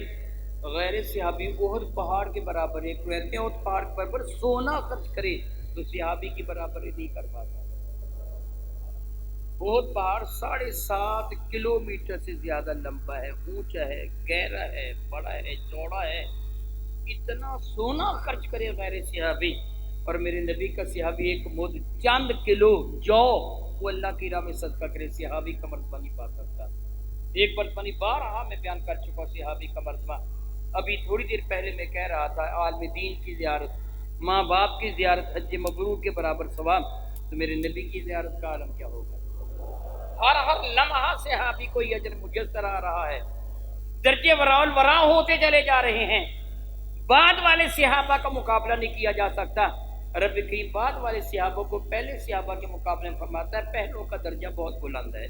غیر صحابی احد پہاڑ کے برابر ہے، کہتے ہیں احد پہاڑ پر سونا خرچ کرے تو صحابی کی برابری نہیں کر پاتا۔ احد پہاڑ 7.5 کلومیٹر سے زیادہ لمبا ہے، اونچا ہے، گہرا ہے، بڑا ہے، چوڑا ہے، اتنا سونا خرچ کرے غیر صحابی، اور میرے نبی کا صحابی ایک مد چند کلو جو وہ اللہ کی راہ میں صدقہ کرے، صحابی کا مرتبہ نہیں پا سکتا۔ ایک مرتبہ نہیں، بارہا میں بیان کر چکا صحابی کا مرتبہ۔ ابھی تھوڑی دیر پہلے میں کہہ رہا تھا عالم دین کی زیارت، ماں باپ کی زیارت حج مبرور کے برابر ثواب، تو میرے نبی کی زیارت کا عالم کیا ہوگا؟ ہر لمحہ صحابی کو یہ اجر میسر آ رہا ہے، درجے وراء ورا ہوتے چلے جا رہے ہیں۔ بعد والے صحابہ کا مقابلہ نہیں کیا جا سکتا۔ رب کریم بعد والے صحابہ کو پہلے صحابہ کے مقابلے میں فرماتا ہے پہلوں کا درجہ بہت بلند ہے،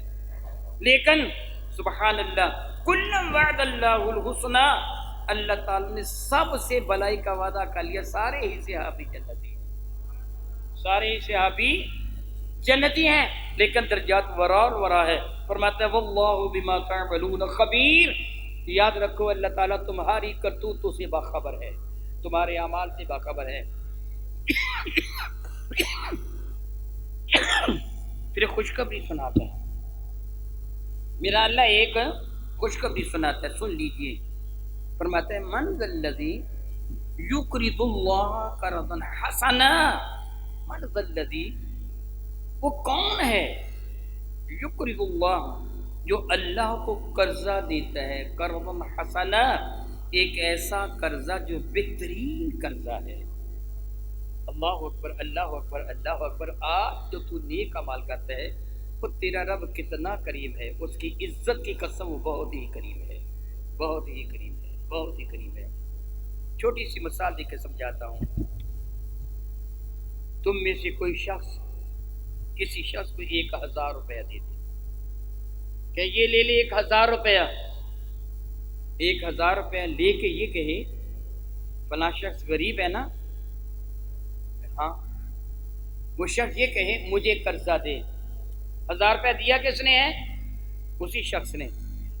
لیکن سبحان اللہ کلم وعد اللہ الحسنی، اللہ تعالی نے سب سے بھلائی کا وعدہ کر لیا، سارے ہی صحابی جنتی ہیں، سارے ہی صحابی جنتی ہیں، لیکن درجات ورا اور ورا ہے۔ فرماتا ہے واللہ بما تعملون خبیر، یاد رکھو اللہ تعالیٰ تمہاری کرتوتوں سے باخبر ہے، تمہارے اعمال سے باخبر ہے۔ پھر خوشخبری سناتا ہے میرا اللہ، ایک خوشخبری سناتا ہے، سن لیجئے۔ فرماتا ہے من ذا الذی یقرض اللہ قرضا حسنا، من ذا الذی، وہ کون ہے، یقرض اللہ، جو اللہ کو قرضہ دیتا ہے، قرضا حسنا، ایک ایسا قرضہ جو بہترین قرضہ ہے۔ اللہ اکبر، اللہ اکبر، اللہ اکبر۔ آج جو تو نیک عمل کرتا ہے وہ تیرا رب کتنا کریم ہے، اس کی عزت کی قسم وہ بہت ہی کریم ہے، بہت ہی کریم ہے، بہت ہی کریم ہے۔ چھوٹی سی مثال دے کے سمجھاتا ہوں۔ تم میں سے کوئی شخص کسی شخص کو 1000 روپیہ دے دے کہ یہ لے لے 1000 روپیہ، 1000 روپیہ لے کے یہ کہے فلاں شخص غریب ہے نا، ہاں، وہ شخص یہ کہے مجھے قرضہ دے، 1000 روپیہ دیا کس نے ہے؟ اسی شخص نے،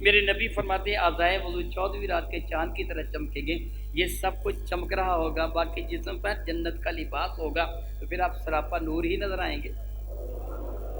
میرے نبی فرماتے ہیں آزائے وضو 14ویں رات کے چاند کی طرح چمکیں گے. یہ سب کچھ چمک رہا ہوگا، باقی جسم پر جنت کا لباس ہوگا، تو پھر آپ سراپا نور ہی نظر آئیں گے.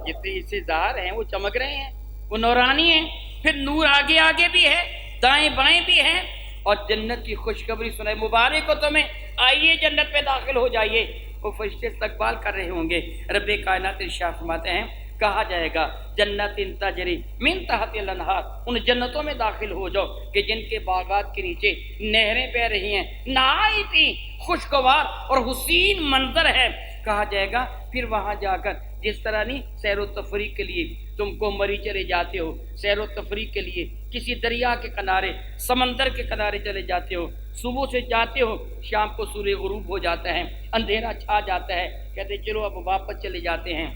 جتنے حصے ظاہر ہیں وہ چمک رہے ہیں، وہ نورانی ہیں. پھر نور آگے آگے بھی ہے، دائیں بائیں بھی ہے، اور جنت کی خوشخبری سنائے مبارک ہو تمہیں، آئیے جنت میں داخل ہو جائیے. وہ فرشتے استقبال کر رہے ہوں گے. رب کائنات ارشاد فرماتے ہیں کہا جائے گا جنت تجری من تحت الانہار، ان جنتوں میں داخل ہو جاؤ کہ جن کے باغات کے نیچے نہریں بہ رہی ہیں، نہایت ہی خوشگوار اور حسین منظر ہے. کہا جائے گا پھر وہاں جا کر جس طرح نہیں سیر و تفریح کے لیے تم کو مری چلے جاتے ہو، سیر و تفریح کے لیے کسی دریا کے کنارے سمندر کے کنارے چلے جاتے ہو، صبح سے جاتے ہو شام کو سورج غروب ہو جاتا ہے، اندھیرا چھا جاتا ہے، کہتے چلو اب واپس چلے جاتے ہیں،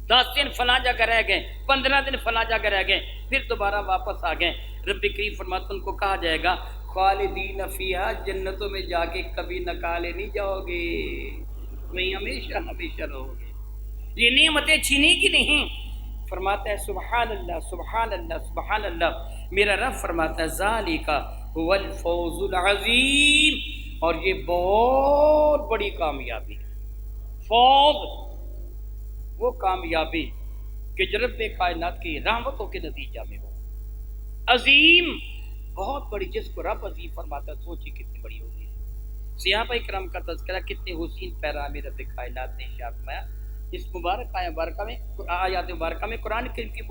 10 دن فلاں جگہ رہ گئے، 15 دن فلاں جگہ رہ گئے، پھر دوبارہ واپس آ گئے. رب کریم فرماتا ان کو کہا جائے گا خالدین فیہا، جنتوں میں جا کے کبھی نکالے نہیں جاؤ گے، وہیں ہمیشہ ہمیشہ رہو گے. یہ نعمتیں چھینی کی نہیں. فرماتا ہے سبحان اللہ سبحان اللہ سبحان اللہ. میرا رب فرماتا ہے ذالک هو الفوز العظیم، اور یہ بہت بڑی کامیابی ہے. فوز وہ کامیابی کہ جو رب کائنات کی رحمتوں کے نتیجہ میں ہو. عظیم بہت بڑی، جس کو رب عظیم فرماتا ہے سوچی کتنی بڑی ہوگی. صحابہ کرام کا تذکرہ کتنے حسین پیغام رب کائنات نے ارشاد فرمایا. اس مبارک آیات مبارکہ میں قرآن کریم کی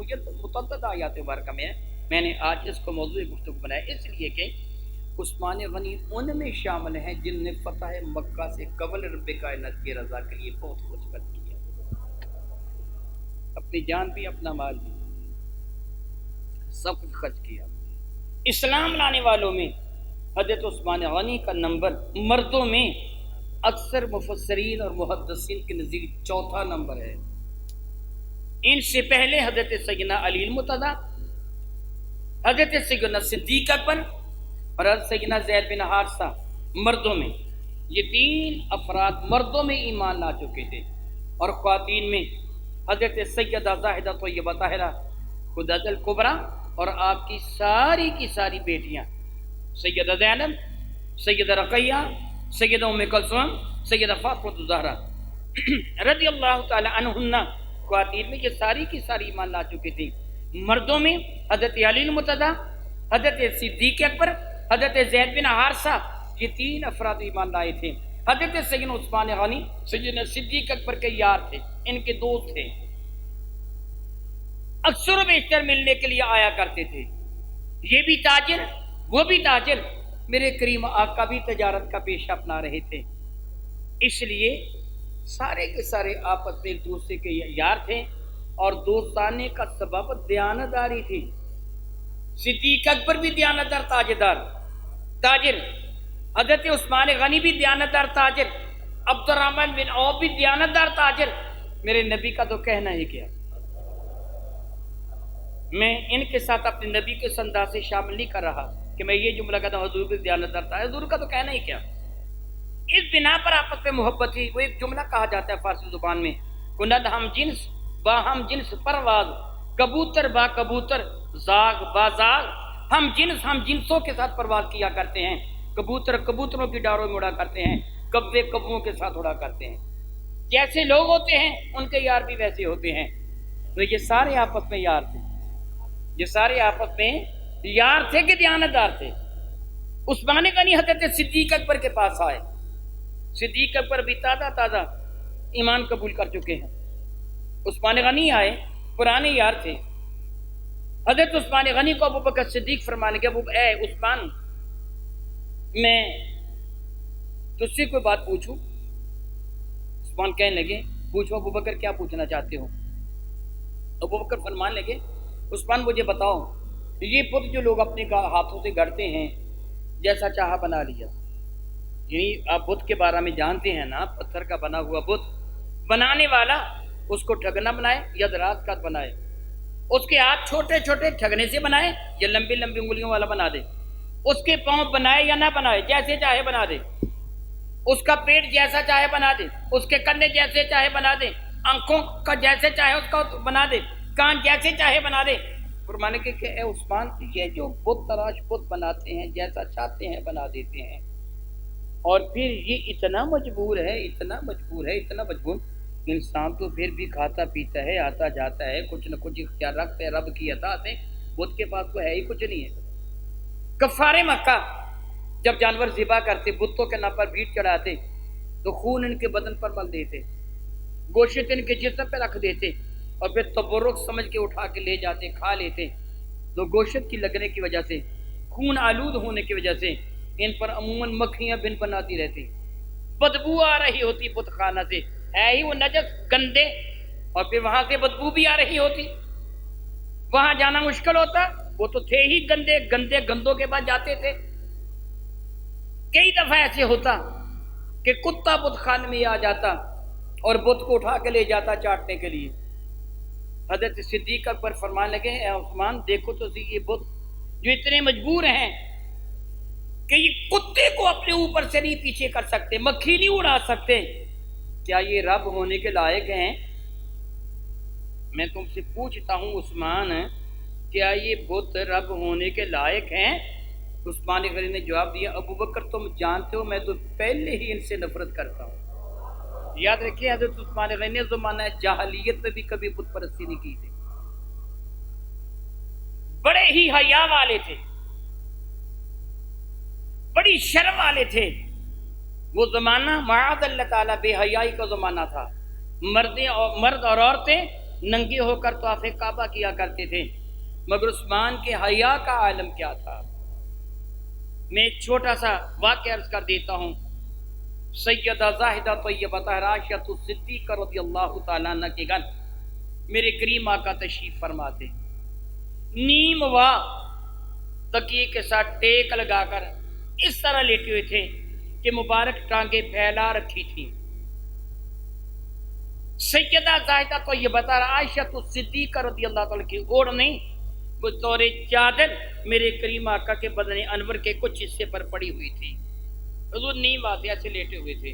متعدد آیات مبارکہ میں ہے. میں نے آج اس کو موضوع گفتگو بنایا اس لیے کہ عثمان غنی ان میں شامل ہیں جن نے فتح مکہ سے قبل رب کائنات کی رضا کے لیے بہت کچھ خرچ کیا، اپنی جان بھی اپنا مال بھی سب کچھ خرچ کیا. اسلام لانے والوں میں حضرت عثمان غنی کا نمبر مردوں میں اکثر مفسرین اور محدثین کے نزدیک 4تھا نمبر ہے. ان سے پہلے حضرت سیدنا علی المرتضیٰ، حضرت سیدنا صدیق اکبر اور حضرت سیدنا زید بن حارثہ. مردوں میں یہ 3 افراد مردوں میں ایمان لا چکے تھے، اور خواتین میں حضرت سیدہ زاہدہ طیبہ طاہرہ خدیجہ الکبریٰ اور آپ کی ساری بیٹیاں سیدہ زینب، سیدہ رقیہ، سیدہ ام کلثوم، سیدہ فاطمہ الزہرا رضی اللہ تعالی عنہن. خواتین میں یہ ساری ایمان لا چکی تھی. مردوں میں حضرت علی المرتضیٰ، حضرت صدیق اکبر، حضرت زید بن حارثہ، یہ 3 افراد ایمان لائے تھے. حضرت سیدنا عثمان غنی سیدنا صدیق اکبر کے یار تھے، ان کے دوست تھے، اکثر و بیشتر ملنے کے لیے آیا کرتے تھے. یہ بھی تاجر وہ بھی تاجر، میرے کریم آقا بھی تجارت کا پیشہ اپنا رہے تھے. اس لیے سارے کے سارے آپس میں ایک دوسرے کے یار تھے، اور دوستانے کا سبب دیانتداری تھی. صدیق اکبر بھی دیانتدار تاجر، حضرت عثمان غنی بھی دیانتدار تاجر، عبد الرحمن بن عوف بھی دیانتدار تاجر. میرے نبی کا تو کہنا ہی کیا. میں ان کے ساتھ اپنے نبی کے انداز سے شامل نہیں کر رہا کہ میں یہ جملہ کہتا ہوں حضور بھی دیانتدار تھا، حضور کا تو کہنا ہی کیا. اس بنا پر آپس میں محبت تھی. وہ ایک جملہ کہا جاتا ہے فارسی زبان میں، کند ہم جنس با ہم جنس پرواز، کبوتر با کبوتر زاغ با زاغ. ہم جنسوں کے ساتھ پرواز کیا کرتے ہیں، کبوتروں کی ڈاروں میں اڑا کرتے ہیں، کبے کبوؤں کے ساتھ اڑا کرتے ہیں. جیسے لوگ ہوتے ہیں ان کے یار بھی ویسے ہوتے ہیں. تو یہ سارے آپس میں یار تھے، یہ سارے آپس میں یار تھے کہ دیانتدار تھے. عثمان غنی حضرت صدیق اکبر کے پاس آئے. صدیق اکبر بھی تازہ ایمان قبول کر چکے ہیں. عثمان غنی آئے، پرانے یار تھے. حضرت عثمان غنی کو ابو بکر صدیق فرمانے کے اے عثمان، میں تجھ سے کوئی بات پوچھوں؟ عثمان کہنے لگے پوچھو ابو بکر، کیا پوچھنا چاہتے ہو؟ ابو بکر فرمانے لگے عثمان مجھے بتاؤ، یہ بت جو لوگ اپنے ہاتھوں سے گڑتے ہیں، جیسا چاہا بنا لیا، یعنی آپ بت کے بارے میں جانتے ہیں نا، پتھر کا بنا ہوا بت بنانے والا اس کو ٹھگنا بنائے یا دراز کا بنائے، اس کے ہاتھ چھوٹے چھوٹے ٹھگنے سے بنائے یا لمبی لمبی انگلیوں والا بنا دے، اس کے پاؤں بنائے یا نہ بنائے، جیسے چاہے بنا دے، اس کا پیٹ جیسا چاہے بنا دے، اس کے کندھے جیسے چاہے بنا دے، آنکھوں کا جیسے چاہے اس کا بنا دے، کان جیسے چاہے بنا دے. فرمانے کے کہ اے عثمان یہ جو بت تراش بت بناتے ہیں جیسا چاہتے ہیں بنا دیتے ہیں، اور پھر یہ اتنا مجبور ہے اتنا مجبور، انسان تو پھر بھی کھاتا پیتا ہے، آتا جاتا ہے، کچھ نہ کچھ اختیار رکھتا ہے رب کی عطا سے، بت کے پاس تو ہے ہی کچھ نہیں ہے۔ کفار مکہ جب جانور ذبح کرتے، بتوں کے نام پر بھیڑ چڑھاتے تو خون ان کے بدن پر مل دیتے، گوشت ان کے جسم پہ رکھ دیتے اور پھر تبرک سمجھ کے اٹھا کے لے جاتے، کھا لیتے۔ تو گوشت کی لگنے کی وجہ سے، خون آلود ہونے کی وجہ سے ان پر عموماً مکھیاں بن بناتی رہتی، بدبو آ رہی ہوتی بت خانہ سے، ہے ہی وہ نجس گندے، اور پھر وہاں سے بدبو بھی آ رہی ہوتی، وہاں جانا مشکل ہوتا، وہ تو تھے ہی گندے، گندوں کے بعد جاتے تھے۔ کئی دفعہ ایسے ہوتا کہ کتا بت خانے میں آ جاتا اور بت کو اٹھا کے لے جاتا چاٹنے کے لیے۔ حضرت صدیق اکبر فرمانے لگے اے عثمان دیکھو تو یہ بت جو اتنے مجبور ہیں کہ یہ کتے کو اپنے اوپر سے نہیں پیچھے کر سکتے، مکھی نہیں اڑا سکتے، کیا یہ رب ہونے کے لائق ہیں؟ میں تم سے پوچھتا ہوں عثمان، کیا یہ بت رب ہونے کے لائق ہیں؟ عثمان غنی نے جواب دیا ابو بکر تم جانتے ہو میں تو پہلے ہی ان سے نفرت کرتا ہوں۔ یاد رکھیے حضرت عثمان غنی نے زمانہ جاہلیت میں بھی کبھی بت پرستی نہیں کی تھی، بڑے ہی حیا والے تھے، بڑی شرم والے تھے۔ وہ زمانہ معاذ اللہ تعالیٰ بے حیائی کا زمانہ تھا، مرد اور عورتیں ننگے ہو کر طواف کعبہ کیا کرتے تھے، مگر عثمان کے حیا کا عالم کیا تھا۔ میں ایک چھوٹا سا واقعہ عرض کر دیتا ہوں۔ سیدہ زاہدہ طیبہ عائشہ صدیقہ رضی اللہ تعالیٰ عنہ کے گھر میرے کریم آقا تشریف فرماتے، نیم وا تکیے کے ساتھ ٹیک لگا کر اس طرح لیٹے ہوئے تھے کہ مبارک ٹانگیں پھیلا رکھی تھیں۔ سیدہ زاہدہ طیبہ عائشہ صدیقہ رضی اللہ تعالیٰ کی اوڑھنی بطور چادر میرے کریم آقا کے بدن انور کے کچھ حصے پر پڑی ہوئی تھی، حضور نیم واضح سے لیٹے ہوئے تھے۔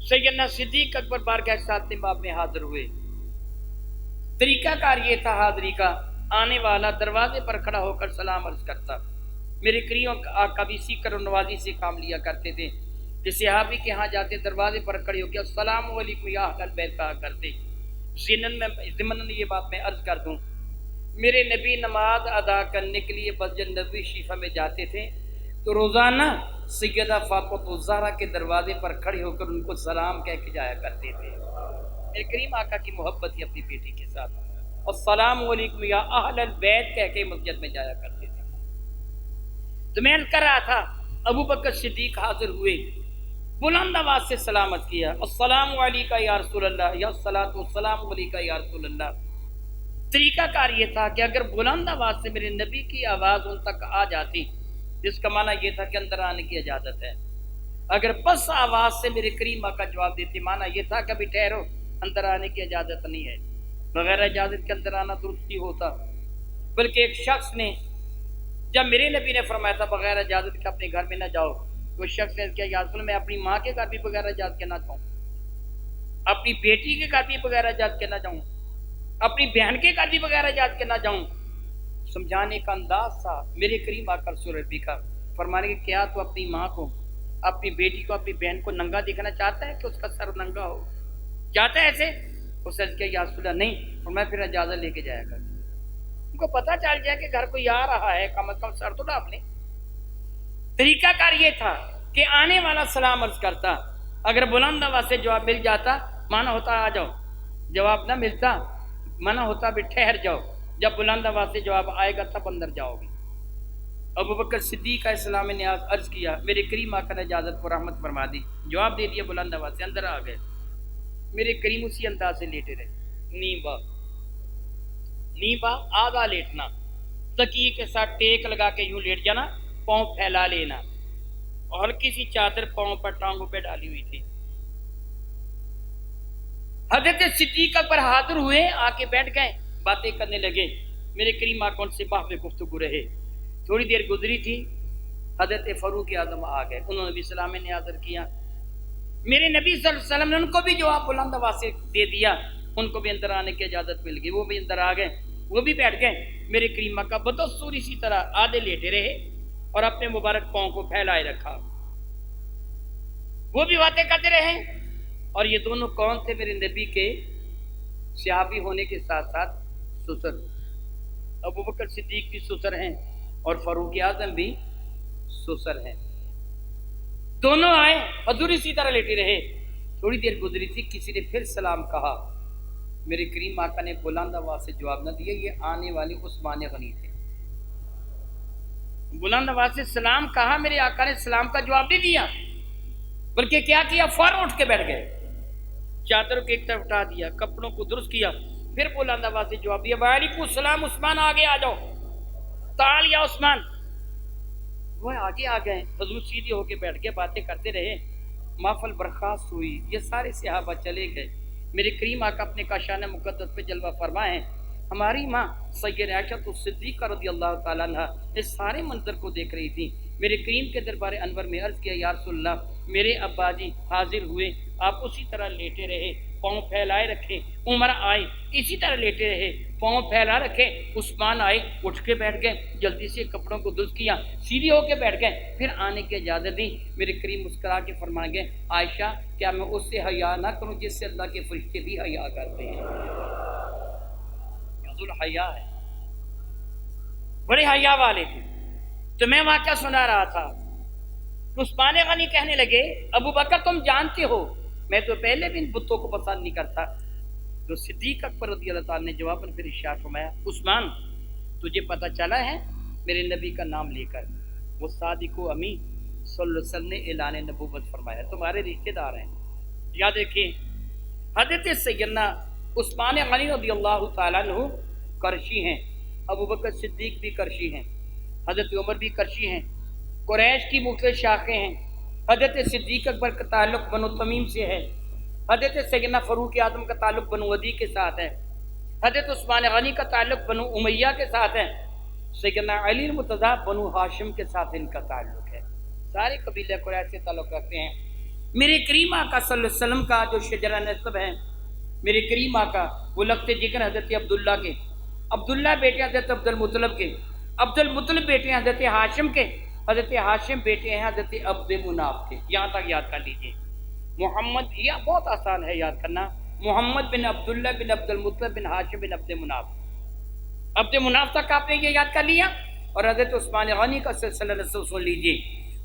سیدنا صدیق اکبر بارگاہ ساتھ باب میں حاضر ہوئے۔ طریقہ کار یہ تھا حاضری کا، آنے والا دروازے پر کھڑا ہو کر سلام عرض کرتا۔ میرے کریم آقا بھی سیکر و نوازی سے کام لیا کرتے تھے کہ صحابی کے ہاں جاتے دروازے پر کھڑے ہو کے السلام علیکم یا اہل البیت کہا کرتے۔ ضمن یہ بات میں عرض کر دوں، میرے نبی نماز ادا کرنے کے لیے مسجد نبوی شریفہ میں جاتے تھے تو روزانہ سیدہ فاطمہ الزہرا کے دروازے پر کھڑے ہو کر ان کو سلام کہہ کے جایا کرتے تھے۔ میرے کریم آقا کی محبت تھی اپنی بیٹی کے ساتھ، السلام علیکم یا اہل البیت کہہ کے مسجد میں جایا کرتے تھے۔ تو میں کر رہا تھا، ابو بکر صدیق حاضر ہوئے، بلند آواز سے سلامت کیا، السلام علیکہ یا رسول اللہ یا الصلاۃ والسلام علیکہ یا رسول اللہ۔ طریقہ کار یہ تھا کہ اگر بلند آواز سے میرے نبی کی آواز ان تک آ جاتی جس کا معنی یہ تھا کہ اندر آنے کی اجازت ہے، اگر پس آواز سے میرے کریم آقا جواب دیتے معنی یہ تھا کہ ابھی ٹھہرو اندر آنے کی اجازت نہیں ہے، بغیر اجازت کے اندر آنا درست نہیں ہوتا۔ بلکہ ایک شخص نے جب میرے نبی نے فرمایا تھا بغیر اجازت کے اپنے گھر میں نہ جاؤ، تو اس شخص نے کیا یا رسول میں اپنی ماں کے گھر بھی بغیر اجازت کے نہ جاؤں، اپنی بیٹی کے گھر بھی بغیر اجازت کے نہ جاؤں، اپنی بہن کے گھر بھی بغیر اجازت کے نہ جاؤں۔ سمجھانے کا انداز تھا میرے کریم آقا رسول ربی کا، فرمانے کہ کیا تو اپنی ماں کو، اپنی بیٹی کو، اپنی بہن کو ننگا دیکھنا چاہتا ہے کہ اس کا سر ننگا ہو؟ چاہتا ہے ایسے؟ اس نے کہا یا رسول اللہ نہیں، اور میں پھر اجازت لے کے جایا کر، ان کو پتہ چل جائے کہ گھر کوئی آ رہا ہے، کم از کم سر تو ڈھانپ لیں۔ طریقہ کار یہ تھا کہ آنے والا سلام عرض کرتا، اگر بلند آواز سے جواب مل جاتا مانا ہوتا آ جاؤ، جواب نہ ملتا مانا ہوتا بھی ٹھہر جاؤ، جب بلند آواز سے جواب آئے گا تب اندر جاؤ گے۔ ابو بکر صدیق علیہ السلام نے عرض کیا، میرے کریم آقا نے اجازت کو رحمت فرما دی، جواب دے دیا بلند آواز سے، اندر آ گئے۔ میرے کریم اسی انداز سے لیٹے رہے، نیبا آدھا لیٹنا، تکیے کے ساتھ ٹیک لگا کے یوں لیٹ جانا، پاؤں پھیلا لینا، اور ہلکی سی چادر پاؤں پر ٹانگوں پہ ڈالی ہوئی تھی۔ حضرت صدیق اکبر حاضر ہوئے، آ کے بیٹھ گئے، باتیں کرنے لگے۔ میرے کریم آقا ان سے بحث گفتگو رہے۔ تھوڑی دیر گزری تھی، حضرت فاروق اعظم آ گئے، انہوں نے بھی سلام حاضر کیا۔ میرے نبی صلی اللہ علیہ وسلم نے ان کو بھی جواب بلند آواز سے دے دیا، ان کو بھی اندر آنے کی اجازت مل گئی، وہ بھی اندر آ گئے۔ وہ بھی بیٹھ گئے. میرے کریم آقا بدستور اسی طرح آدھے لیٹے رہے اور اپنے مبارک پاؤں کو پھیلائے رکھا. وہ بھی باتیں کرتے رہے. اور یہ دونوں کون تھے؟ میرے نبی کے صحابی ہونے کے ساتھ ساتھ سسر. ابو بکر صدیق بھی سسر ہیں اور فاروق اعظم بھی سسر ہیں. دونوں آئے، حضور اسی طرح لیٹے رہے. تھوڑی دیر گزری تھی، کسی نے پھر سلام کہا. میرے کریم آقا نے بلند آواز سے جواب نہ دیا. یہ آنے والے عثمان غنی تھے. بلند آواز سے سلام کہا، میرے آقا نے سلام کا جواب نہیں دیا، بلکہ کیا کیا؟ فوراً اٹھ کے بیٹھ گئے. چادر کو ایک طرف اٹھا دیا، کپڑوں کو درست کیا، پھر بلند آواز سے جواب دیا، وعلیکم السلام عثمان، آگے آ جاؤ، تعال یا عثمان. وہ آگے آ گئے. حضور سیدھے ہو کے بیٹھ گئے، باتیں کرتے رہے. محفل برخاست ہوئی، یہ سارے صحابہ چلے گئے. میرے کریم آقا اپنے کاشانہ مقدس پہ جلوہ فرما ہیں. ہماری ماں سید عائشہ صدیقہ رضی اللہ تعالیٰ عنہ اس سارے منظر کو دیکھ رہی تھی. میرے کریم کے دربار انور میں عرض کیا، یا رسول اللہ، میرے ابا جی حاضر ہوئے، آپ اسی طرح لیٹے رہے، پاؤں پھیلائے رکھے. عمر آئے، اسی طرح لیٹے رہے، پاؤں پھیلا رکھے. عثمان آئے، اٹھ کے بیٹھ گئے، جلدی سے کپڑوں کو درست کیا، سیدھے ہو کے بیٹھ گئے، پھر آنے کی اجازت دی. میرے کریم مسکرا کے فرمائیں گے، عائشہ کیا میں اس سے حیا نہ کروں جس سے اللہ کے فرشتے بھی حیا کرتے ہیں؟ ذو الحیا ہے، بڑے حیا والے تھے. تو میں واقعہ سنا رہا تھا. عثمان غنی کہنے لگے، ابو بکر تم جانتے ہو میں تو پہلے بھی ان بتوں کو پسند نہیں کرتا. تو صدیق اکبر رضی اللہ تعالیٰ نے جواب میں پھر ارشاد فرمایا، عثمان تجھے پتہ چلا ہے؟ میرے نبی کا نام لے کر وہ صادق و امی صلی اللہ علیہ وسلم نے اعلان نبوت فرمایا، تمہارے رشتے دار ہیں. یاد رکھیں، حضرت سیدنا عثمان غنی رضی اللہ تعالیٰ عنہ کرشی ہیں، ابو بکر صدیق بھی کرشی ہیں، حضرت عمر بھی کرشی ہیں. قریش کی مختلف شاخیں ہیں. حضرت صدیق اکبر کا تعلق بنو تمیم سے ہے. حضرت سیدنا فاروق اعظم کا تعلق بنو ودی کے ساتھ ہے. حضرت عثمان غنی کا تعلق بنو امیہ کے ساتھ ہے. سیدنا علی المرتضیٰ بنو ہاشم کے ساتھ ان کا تعلق ہے. سارے قبیلے قریش سے تعلق رکھتے ہیں. میرے کریم آقا صلی اللہ علیہ وسلم کا جو شجرہ نسب ہے، میرے کریم آقا وہ لگتے جگر حضرت عبداللہ کے، عبداللہ بیٹے حضرت عبد المطلب کے، عبد المطلب بیٹے ہیں حضرت ہاشم کے، حضرت ہاشم بیٹے ہیں حضرت عبد مناف کے. یہاں تک یاد کر لیجئے. محمد، یہ بہت آسان ہے یاد کرنا، محمد بن عبداللہ بن عبد المطلب بن ہاشم بن عبد مناف. عبد مناف تک آپ نے یہ یاد کر لیا. اور حضرت عثمان غنی کا سلسلہ نسب سن لیجئے.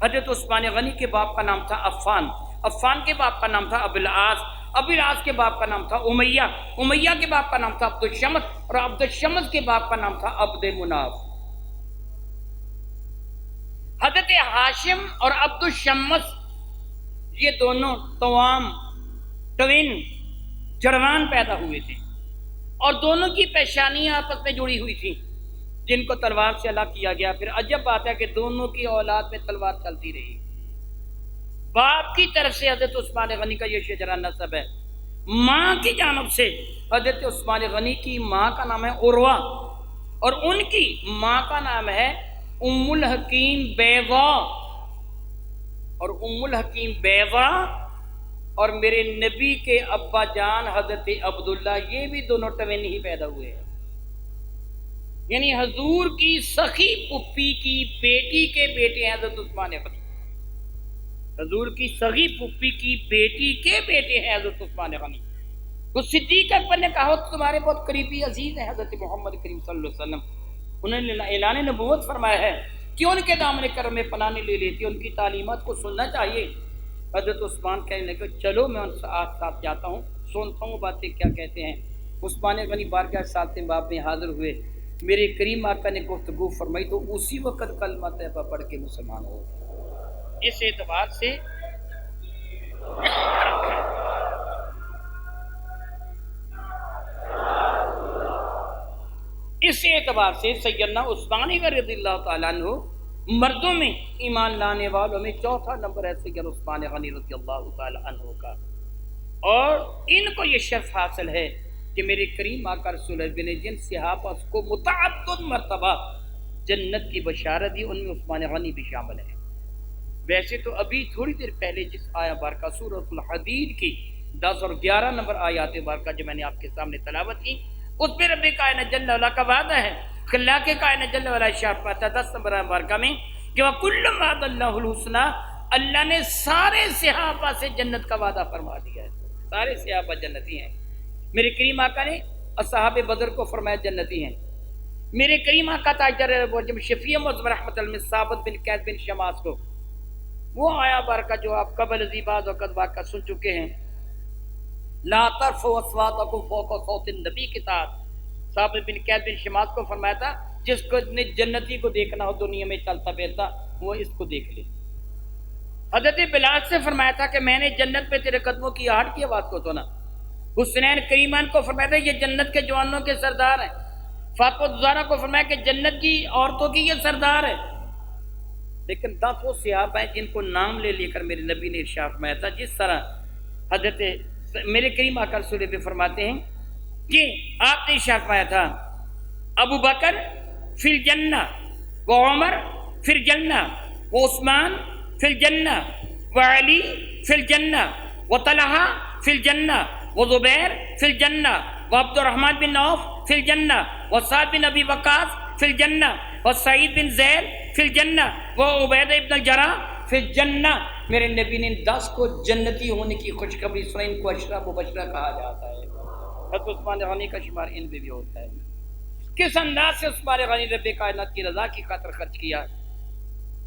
حضرت عثمان غنی کے باپ کا نام تھا عفان، عفان کے باپ کا نام تھا ابو العاص، ابو العاص کے باپ کا نام تھا امیہ، امیہ کے باپ کا نام تھا عبد الشمس، اور عبد الشمس کے باپ کا نام تھا عبد مناف. حضرت ہاشم اور عبد الشمس یہ دونوں توام ٹوین جڑوان پیدا ہوئے تھے، اور دونوں کی پیشانیاں آپس میں جڑی ہوئی تھیں جن کو تلوار سے الگ کیا گیا. پھر عجب بات ہے کہ دونوں کی اولاد میں تلوار چلتی رہی. باپ کی طرف سے حضرت عثمان غنی کا یہ شجرہ نسب ہے. ماں کی جانب سے حضرت عثمان غنی کی ماں کا نام ہے عروہ، اور ان کی ماں کا نام ہے ام الحکیم بیضا. اور ام الحکیم بیضا اور میرے نبی کے ابا جان حضرت عبداللہ، یہ بھی دونوں ٹوین ہی پیدا ہوئے ہیں. یعنی حضور کی سخی پھپھی کی بیٹی کے بیٹے ہیں حضرت عثمان غنی. حضور کی سخی پھپھی کی بیٹی کے بیٹے ہیں حضرت عثمان غنی. تو صدیق اکبر نے کہا تمہارے بہت قریبی عزیز ہیں حضرت محمد کریم صلی اللہ علیہ وسلم. انہوں نے اعلان نبوت فرمایا ہے کہ ان کے دامن کرم میں پناہ لے لیتی، ان کی تعلیمات کو سننا چاہیے. حضرت عثمان کہنے لگے چلو میں ان سے ساتھ جاتا ہوں، سنتا ہوں باتیں کیا کہتے ہیں. عثمان غنی بارگاہ ساتویں باب میں حاضر ہوئے. میرے کریم آقا نے گفتگو فرمائی تو اسی وقت کلمہ طیبہ پڑھ کے مسلمان ہو. اس اعتبار سے سیدنا عثمان رضی اللہ تعالیٰ عنہ مردوں میں ایمان لانے والوں میں چوتھا نمبر ہے سیدنا عثمان غنی رضی اللہ تعالیٰ عنہ کا. اور ان کو یہ شرف حاصل ہے کہ میرے کریم آقا رسول اللہ نے جن صحابہ کو متعدد مرتبہ جنت کی بشارت دی، ان میں عثمان غنی بھی شامل ہے. ویسے تو ابھی تھوڑی دیر پہلے جس آیا بارکہ سورۃ الحدید کی 10 اور 11 نمبر آیات بارکہ جو میں نے آپ کے سامنے تلاوت کی، اس پہ رب کائنات جل وعلا کا وعدہ ہے، اللہ کے کائنات جل وعلا ارشاد فرماتا ہے 10 نمبر مبارکہ میں کہ وَكُلٌّ وَعَدَ اللَّهُ الْحُسْنَى، اللہ نے سارے صحابہ سے جنت کا وعدہ فرما دیا ہے، سارے صحابہ جنتی ہیں۔ میرے کریم آقا نے اصحاب بدر کو فرمایا جنتی ہیں۔ میرے کریم آقا تاجر جب شفیع معظم رحمت اللہ ثابت بن قیس بن شماس کو وہ آیا بارکہ جو آپ قبل ذی بعض وقت واقعہ سن چکے ہیں، لا ترفعوا اصواتکم فوق صوت النبی کے ساتھ ثابت بن قیس بن شماس کو فرمایا تھا جس کو نے جنتی کو دیکھنا ہو دنیا میں چلتا پھرتا وہ اس کو دیکھ لے۔ حضرت بلال سے فرمایا تھا کہ میں نے جنت پہ تیرے قدموں کی آہٹ کی آواز کو سنا۔ حسنین کریمان کو فرمایا تھا یہ جنت کے جوانوں کے سردار ہیں۔ فاطمہ زہرا کو فرمایا کہ جنت کی عورتوں کی یہ سردار ہے۔ لیکن 10 وہ صحابہ ہیں جن کو نام لے لے کر میرے نبی نے ارشاد فرمایا تھا، جس طرح حضرت میرے کریم آقا رسول پہ فرماتے ہیں کہ آپ نے ارشاد فرمایا تھا ابو بکر فی الجنہ و عمر فی الجنہ و عثمان فی الجنہ و علی فی الجنہ و طلحہ فی الجنہ و زبیر فی الجنہ و عبد الرحمن بن عوف فی الجنہ و سعد بن ابی وقاص فی الجنہ و سعید بن زید فی الجنہ و عبیدہ ابن الجراح فی الجنہ۔ میرے نبی نے 10 کو جنتی ہونے کی خوشخبری سنائی، ان کو عشرہ مبشرہ کہا جاتا ہے۔ حضرت عثمان غنی کا شمار ان میں بھی ہوتا ہے۔ کس انداز سے عثمان غنی رب کائنات کی رضا کی خاطر خرچ کیا؟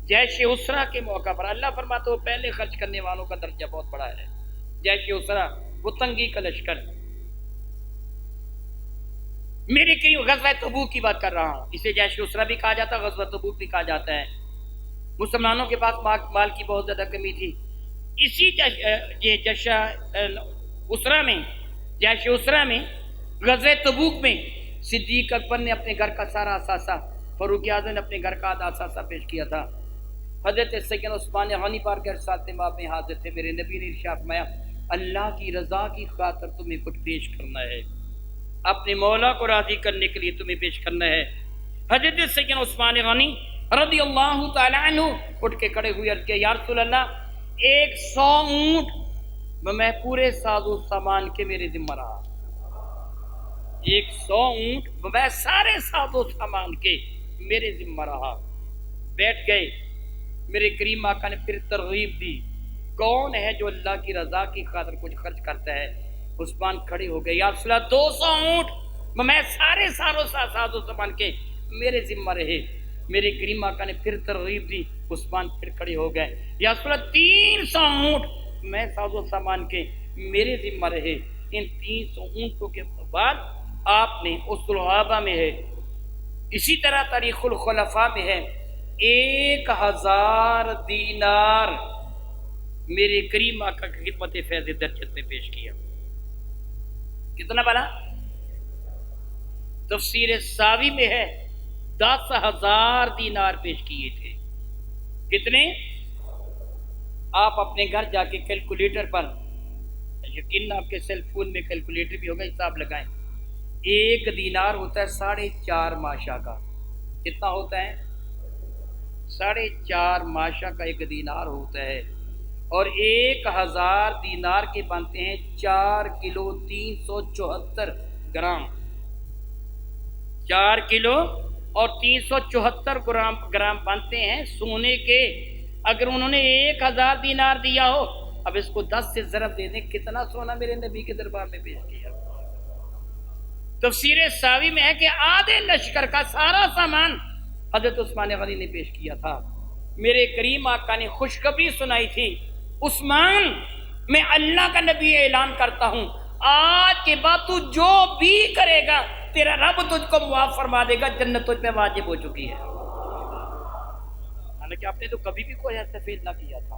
جیش اسرا کے موقع پر اللہ فرماتے وہ پہلے خرچ کرنے والوں کا درجہ بہت بڑا ہے۔ جیش اسرا وہ تنگی کا لشکر، میرے قریب غزوہ تبوک کی بات کر رہا ہوں، اسے جیش اسرا بھی کہا جاتا ہے، غزوہ تبوک بھی کہا جاتا ہے۔ مسلمانوں کے پاس مال کی بہت زیادہ کمی تھی۔ اسی جیش اسرا میں غزوہ تبوک میں صدیق اکبر نے اپنے گھر کا سارا اثاثہ، فاروق اعظم نے اپنے گھر کا آدھا اثاثہ پیش کیا تھا۔ حضرت سیدنا عثمان غنی پار کے ساتھ باب میں حاضر تھے، میرے نبی نے ارشاد فرمایا اللہ کی رضا کی خاطر تمہیں کچھ پیش کرنا ہے، اپنے مولا کو راضی کرنے کے لیے تمہیں پیش کرنا ہے۔ حضرت سیدنا عثمان غنی رضی اللہ تعالی عنہ اٹھ کے کھڑے ہوئے عرض کیا یا رسول اللہ 100 اونٹ میں پورے ساز و سامان کے میرے ذمہ رہا، 100 اونٹ میں سارے ساز و سامان کے میرے ذمہ رہا۔ بیٹھ گئے، میرے کریم آقا نے پھر ترغیب دی کون ہے جو اللہ کی رضا کی خاطر کچھ خرچ کرتا ہے؟ عثمان کھڑے ہو گئے یا رسول اللہ 200 اونٹ میں سارے ساز و سامان کے میرے ذمہ رہے۔ میرے کریم آقا نے پھر ترغیب دی، عثمان پھر کھڑے ہو گئے یا رسول اللہ 300 اونٹ میں ساز و سامان کے میرے ذمہ رہے۔ ان 300 اونٹوں کے بعد آپ نے الصحابہ میں ہے، اسی طرح تاریخ الخلفاء میں ہے 1000 دینار میرے کریم آقا کی خدمت فیض درجت میں پیش کیا۔ کتنا بنا؟ تفسیر ساوی میں ہے 10,000 دینار پیش کیے تھے۔ کتنے؟ آپ اپنے گھر جا کے کیلکولیٹر پر، یقین آپ کے سیل فون میں کیلکولیٹر بھی ہوگا، حساب لگائیں۔ 1 دینار ہوتا ہے 4.5 ماشا کا۔ کتنا ہوتا ہے؟ 4.5 ماشا کا 1 دینار ہوتا ہے، اور 1000 دینار کے بنتے ہیں 4 کلو 374 گرام، 4 کلو اور 374 گرام بنتے ہیں سونے کے۔ اگر انہوں نے 1000 دینار دیا ہو، اب اس کو 10 سے ضرب دے دیں کتنا سونا میرے نبی کے دربار میں پیش کیا۔ تفسیر ساوی میں ہے کہ آدھے لشکر کا سارا سامان حضرت عثمان غنی نے پیش کیا تھا۔ میرے کریم آقا نے خوشخبری سنائی تھی عثمان میں اللہ کا نبی اعلان کرتا ہوں آج کے بعد تو جو بھی کرے گا تیرا رب تجھ کو معاف فرما دے گا، جنت تجھ پہ واجب ہو چکی ہے۔ حالانکہ آپ نے تو کبھی بھی کوئی ایسا فعل نہ کیا تھا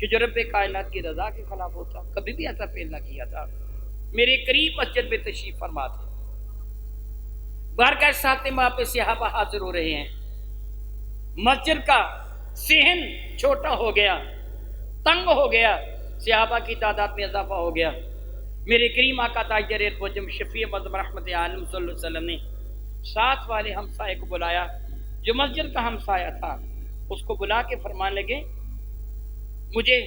کہ جو رب کائنات کی رضا کے خلاف ہوتا، کبھی بھی ایسا فعل نہ کیا تھا۔ میرے قریب مسجد میں تشریف فرما تھے، بارگاہ ساتھ ماں پہ صحابہ حاضر ہو رہے ہیں، مسجد کا صحن چھوٹا ہو گیا، تنگ ہو گیا، صحابہ کی تعداد میں اضافہ ہو گیا۔ میرے کریم آقا تاجر الوجم شفیع معظم رحمت عالم صلی اللہ علیہ وسلم نے ساتھ والے ہمسائے کو بلایا، جو مسجد کا ہمسایہ تھا اس کو بلا کے فرمان لگے مجھے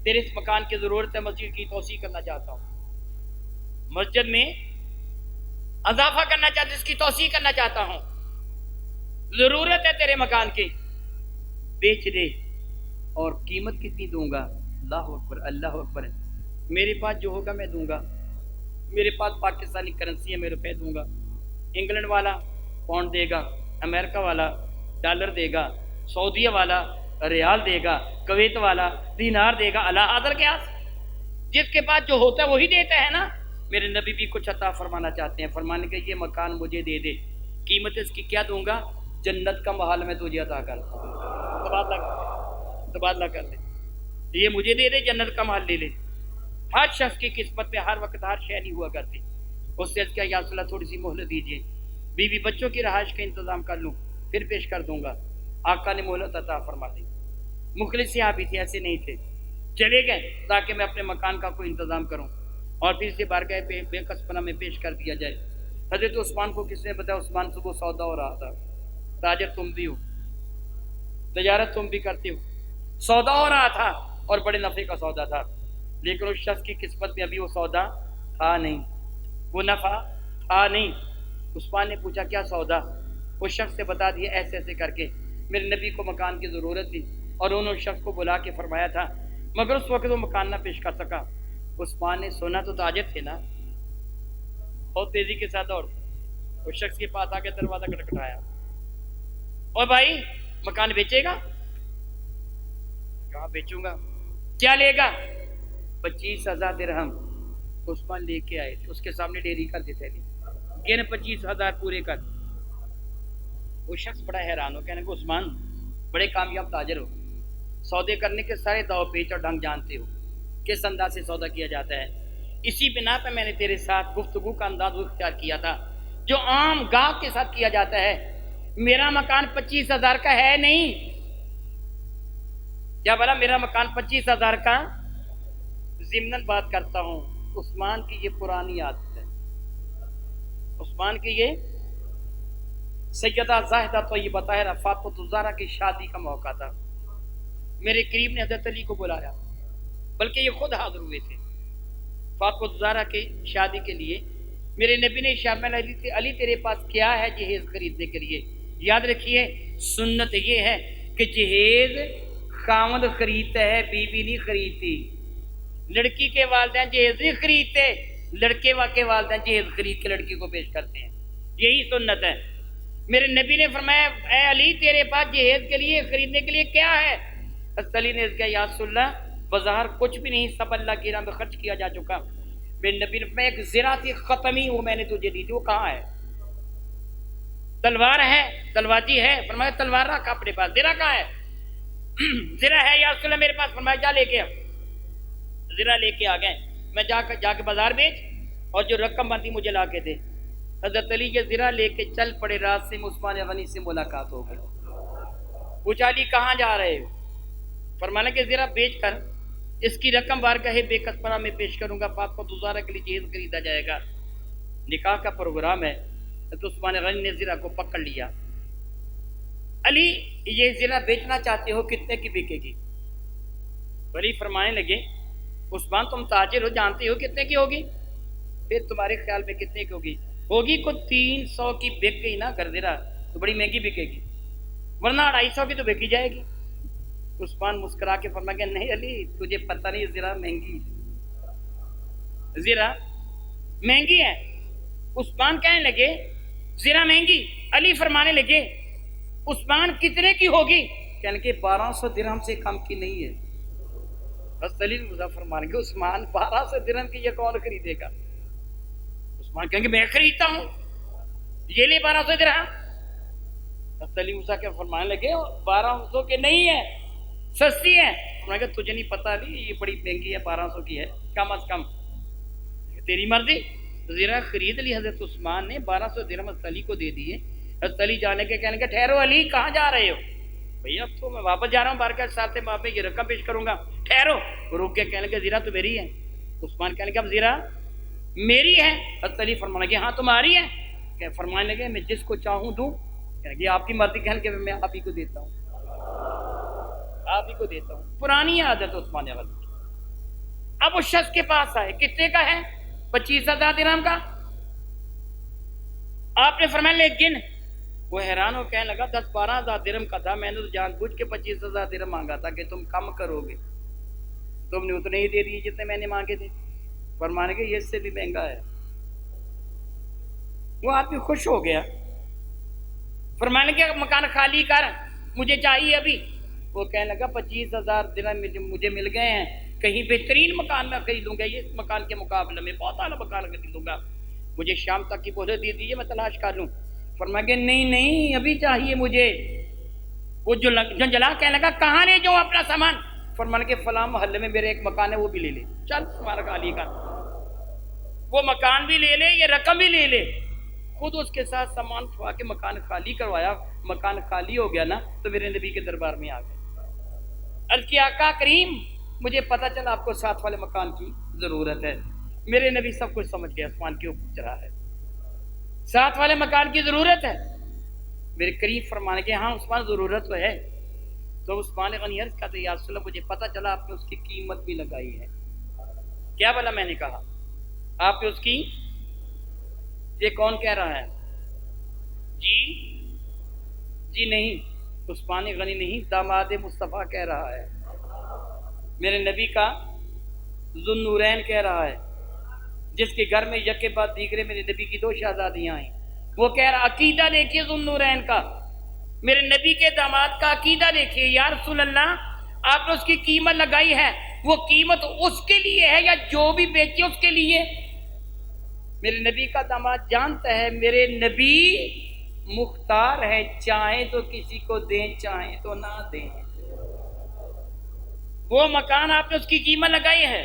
تیرے اس مکان کی ضرورت ہے، مسجد کی توسیع کرنا چاہتا ہوں۔ مسجد میں اضافہ کرنا چاہتا ہوں، اس کی توسیع کرنا چاہتا ہوں، ضرورت ہے تیرے مکان کی، بیچ دے۔ اور قیمت کتنی دوں گا؟ اللہ اکبر اللہ اکبر، میرے پاس جو ہوگا میں دوں گا، میرے پاس پاکستانی کرنسی ہے، میں روپے دوں گا، انگلینڈ والا پاؤنڈ دے گا، امریکہ والا ڈالر دے گا، سعودیہ والا ریال دے گا، کویت والا دینار دے گا، اللہ حاضر کے آس، جس کے پاس جو ہوتا ہے وہی دیتا ہے نا۔ میرے نبی بھی کچھ عطا فرمانا چاہتے ہیں، فرمانے کہ یہ مکان مجھے دے دے، قیمت اس کی کیا دوں گا؟ جنت کا محل میں تجھے عطا کرتا ہوں، تبادلہ کر لے، یہ مجھے دے دے، جنت کا محل لے لے۔ ہر شخص کی قسمت میں ہر وقت ہر شے نہیں ہوا کرتی، اس سے کیا یا رسول اللہ تھوڑی سی مہلت دیجیے، بیوی بچوں کی رہائش کا انتظام کر لوں پھر پیش کر دوں گا۔ آقا نے مہلت عطا فرما دی۔ مخلص صحابی تھے، ایسے نہیں تھے، چلے گئے تاکہ میں اپنے مکان کا کوئی انتظام کروں اور پھر سے بارگاہ بے کسپنا میں پیش کر دیا جائے۔ حضرت عثمان کو کس نے بتایا؟ عثمان صبح سودا ہو رہا تھا، تاجر تم بھی ہو، تجارت تم بھی کرتے ہو، سودا ہو رہا تھا اور بڑے نفع کا سودا تھا، لیکن اس شخص کی قسمت میں ابھی وہ سودا تھا نہیں، وہ نفع تھا نہیں۔ عثمان نے پوچھا کیا سودا؟ اس شخص سے بتا دیا ایسے ایسے کر کے میرے نبی کو مکان کی ضرورت تھی اور انہوں نے شخص کو بلا کے فرمایا تھا، مگر اس وقت وہ مکان نہ پیش کر سکا۔ عثمان نے سونا تو تاجر تھے نا، بہت تیزی کے ساتھ اور اس شخص کے پاس آ کے دروازہ کھٹکھٹایا، اور بھائی مکان بیچے گا؟ کہاں بیچوں گا؟ کیا لے گا؟ 25,000 درہم۔ عثمان لے کے آئے تھے، اس کے سامنے ڈیری کر دیتے تھے، گن 25,000 پورے کر۔ وہ شخص بڑا حیران ہو، کہنے کو عثمان بڑے کامیاب تاجر ہو، سودے کرنے کے سارے داؤ پیچ اور ڈھنگ جانتے ہو، کس انداز سے سودا کیا جاتا ہے، اسی بنا پہ میں نے تیرے ساتھ گفتگو کا انداز اختیار کیا تھا جو عام گاہک کے ساتھ کیا جاتا ہے۔ میرا مکان 25,000 کا ہے نہیں، کیا بلا میرا مکان 25,000 کا؟ ضمناً بات کرتا ہوں، عثمان کی یہ پرانی عادت ہے، عثمان کی یہ سیدہ زاہدہ طیبہ طاہرہ فاطمۃ الزہرا کی شادی کا موقع تھا، میرے قریب نے حضرت علی کو بلایا، بلکہ یہ خود حاضر ہوئے تھے فاطمۃ الزہرا کی شادی کے لیے۔ میرے نبی نے ارشاد علی تیرے پاس کیا ہے جہیز خریدنے کے لیے؟ یاد رکھیے سنت یہ ہے کہ جہیز خاوند خریدتا ہے، بیوی نہیں خریدتی، لڑکی کے والدین جہیز نہیں خریدتے، لڑکے کے والدین جہیز خرید کے لڑکی کو پیش کرتے ہیں، یہی سنت ہے۔ میرے نبی نے فرمایا اے علی تیرے پاس جہیز کے لیے خریدنے کے لیے کیا ہے؟ حضرت علی نے کہا یا رسول اللہ بظاہر کچھ بھی نہیں، سب اللہ کی راہ میں خرچ کیا جا چکا۔ میرے نبی نے فرمایا ایک زرہ تھی ختمی، وہ میں نے تجھے دی تھی، وہ کہاں ہے؟ تلوار ہے، تلواتی ہے، فرمایا تلوار رکھ اپنے پاس، زرہ کہاں ہے؟ زرہ ہے یا رسول اللہ میرے پاس، فرمایا جا لے کے آ۔ زرہ لے کے آ گئے، میں جا کے بازار بیچ اور جو رقم بنتی مجھے لا کے دے۔ حضرت علی یہ زرہ لے کے چل پڑے، رات سے عثمان غنی سے ملاقات ہو گئی، پوچھا علی کہاں جا رہے ہو؟ فرمانا کہ زرہ بیچ کر اس کی رقم بارگاہ بے کسپنا میں پیش کروں گا، فاطمہ الزہرا کے لیے جہیز خریدا جائے گا، نکاح کا پروگرام ہے۔ تو عثمان غنی نے زرہ کو پکڑ لیا، علی یہ زرہ بیچنا چاہتے ہو کتنے کی بکے گی؟ علی فرمانے لگے عثمان تم تاجر ہو، جانتے ہو کتنے کی ہوگی؟ پھر تمہارے خیال میں کتنے کی ہوگی؟ ہوگی کوئی 300 کی بک گئی نا گھر زرہ تو بڑی مہنگی بکے گی، ورنہ 250 کی تو بکی جائے گی۔ عثمان مسکرا کے فرمایا کہ نہیں علی تجھے پتہ نہیں زرہ مہنگی، زرہ مہنگی ہے۔ عثمان کہنے لگے زرہ مہنگی، علی فرمانے لگے عثمان کتنے کی ہوگی؟ کہنے کہ 1200 درہم سے کم کی نہیں ہے۔ حضرت علی فرمانے لگے عثمان 1200 درہم کی یہ کون خریدے گا؟ عثمان کہیں گے میں خریدتا ہوں، یہ لے 1200 درہم۔ حضرت علی موسیٰ کے فرمانے لگے 1200 کے نہیں ہے، سستی ہے۔ انہوں نے کہا تجھے نہیں پتا علی یہ بڑی مہنگی ہے، 1200 کی ہے کم از کم، تیری مرضی۔ زرہ خرید لی حضرت عثمان نے، 1200 درہم حضرت علی کو دے دیے۔ حضرت علی جانے کے کہنے کہ ٹھہرو علی کہاں جا رہے ہو؟ بھیا اب تو میں واپس جا رہا ہوں بارگاہ ساتھ وہاں پہ یہ رقم پیش کروں گا، ٹھہرو۔ رک کے کہنے کہ زرہ تو میری ہے۔ عثمان کہنے کہ اب زرہ میری ہے۔ حضرت علی فرمانے لگے ہاں تمہاری ہے؟ کہ فرمانے لگے میں جس کو چاہوں دوں، کہنے کہ آپ کی مرضی، کہنے کہ میں آپ ہی کو دیتا ہوں، آپ ہی کو دیتا ہوں۔ پرانی عادت عثمان غنی کی۔ اب اس شخص کے پاس آئے، کتنے کا ہے؟ 25,000 درہم کا۔ آپ نے فرمایا لیکن وہ حیران ہو کہنے لگا 10-12 ہزار درہم کا تھا, میں نے تو جان بوجھ کے 25,000 درہم مانگا تھا کہ تم کم کرو گے, تم نے اتنے ہی دے دیے جتنے میں نے مانگے تھے. فرمانے کے یہ اس سے بھی مہنگا ہے. وہ آدمی خوش ہو گیا. فرمانے کے مکان خالی کر, مجھے چاہیے ابھی. وہ کہنے لگا 25,000 درہم مجھے مل گئے ہیں, کہیں بہترین مکان میں خریدوں گا, یہ مکان کے مقابلے میں بہت اعلیٰ مکان خریدوں گا, مجھے شام تک کی مہلت دے دیجیے, میں تلاش کر لوں. فرمایا کہ نہیں ابھی چاہیے مجھے. وہ جو جلا کہنے لگا کہاں لے جاؤں اپنا سامان؟ فرمانے کے فلاں محلے میں میرے ایک مکان ہے, وہ بھی لے لے, چل تمہارا خالی کر. وہ مکان بھی لے لے, یہ رقم بھی لے لے. خود اس کے ساتھ سامان اٹھوا کے مکان خالی کروایا. مکان خالی ہو گیا نا تو میرے نبی کے دربار میں آ گئے. عرض کیا آقا کریم مجھے پتا چلا آپ کو ساتھ والے مکان کی ضرورت ہے. میرے نبی سب کچھ سمجھ گیا, عثمان کے اوپر چڑھا ہے, ساتھ والے مکان کی ضرورت ہے. میرے قریب فرمانے کے ہاں عثمان ضرورت تو ہے. تو عثمان غنی عرض کہتے یا رسول اللہ مجھے پتا چلا آپ نے اس کی قیمت بھی لگائی ہے. کیا بلا میں نے کہا آپ نے اس کی, یہ کون کہہ رہا ہے؟ جی نہیں, عثمان غنی نہیں, داماد مصطفیٰ کہہ رہا ہے. میرے نبی کا ذو النورین کہہ رہا ہے, جس کے گھر میں یکے بعد دیگرے میرے نبی کی 2 شہزادیاں آئیں. وہ کہہ رہا عقیدہ دیکھیے ذو النورین کا, میرے نبی کے داماد کا عقیدہ دیکھیے. یا رسول اللہ آپ نے اس کی قیمت لگائی ہے, وہ قیمت اس کے لیے ہے یا جو بھی بیچے اس کے لیے؟ میرے نبی کا داماد جانتا ہے میرے نبی مختار ہے, چاہیں تو کسی کو دیں چاہیں تو نہ دیں. وہ مکان آپ نے اس کی قیمت لگائی ہے,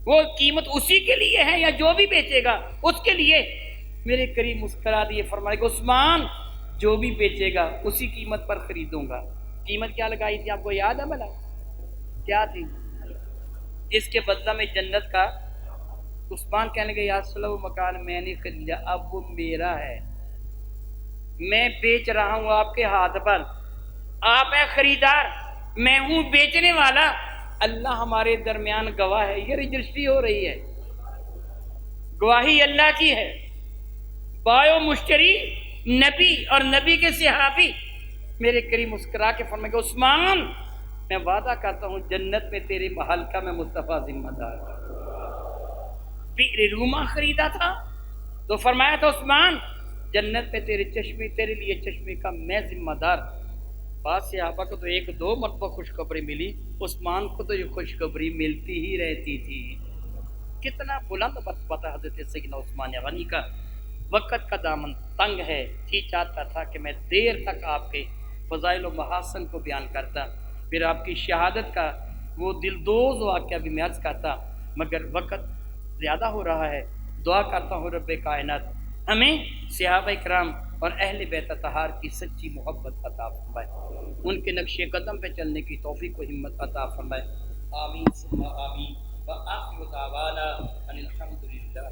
وہ قیمت اسی کے لیے ہے یا جو بھی بیچے گا اس کے لیے؟ میرے قریب مسکرا دیے, فرمائے کہ عثمان جو بھی بیچے گا اسی قیمت پر خریدوں گا. قیمت کیا لگائی تھی آپ کو یاد ہے بھلا؟ کیا تھی؟ اس کے بدلہ میں جنت کا. عثمان کہنے لگے یا رسول اللہ وہ مکان میں نے خریدا, اب وہ میرا ہے, میں بیچ رہا ہوں آپ کے ہاتھ پر, آپ ہے خریدار, میں ہوں بیچنے والا. اللہ ہمارے درمیان گواہ ہے, یہ رجسٹری ہو رہی ہے, گواہی اللہ کی ہے. بائع مشتری نبی اور نبی کے صحابی. میرے قریب مسکرا کے فرمائے کہ عثمان میں وعدہ کرتا ہوں جنت میں تیرے محل کا میں مصطفیٰ ذمہ دار. بئر روما خریدا تھا تو فرمایا تھا عثمان جنت میں تیرے چشمے, تیرے لیے چشمے کا میں ذمہ دار. بعض صحابہ کو تو 1-2 مرتبہ خوشخبری ملی, عثمان کو تو یہ خوشخبری ملتی ہی رہتی تھی. کتنا بلند مرتبہ حضرت سیدنا عثمان غنی کا. وقت کا دامن تنگ ہے, جی چاہتا تھا کہ میں دیر تک آپ کے فضائل و محاسن کو بیان کرتا, پھر آپ کی شہادت کا وہ دلدوز واقعہ بھی میں عرض کرتا, مگر وقت زیادہ ہو رہا ہے. دعا کرتا ہوں رب کائنات ہمیں صحابہ کرام اور اہل بیت اطہار کی سچی محبت عطا فرمائے, ان کے نقش قدم پہ چلنے کی توفیق و ہمت عطا فرمائے. آمین ثم آمین. وآخر دعوانا ان الحمد للہ.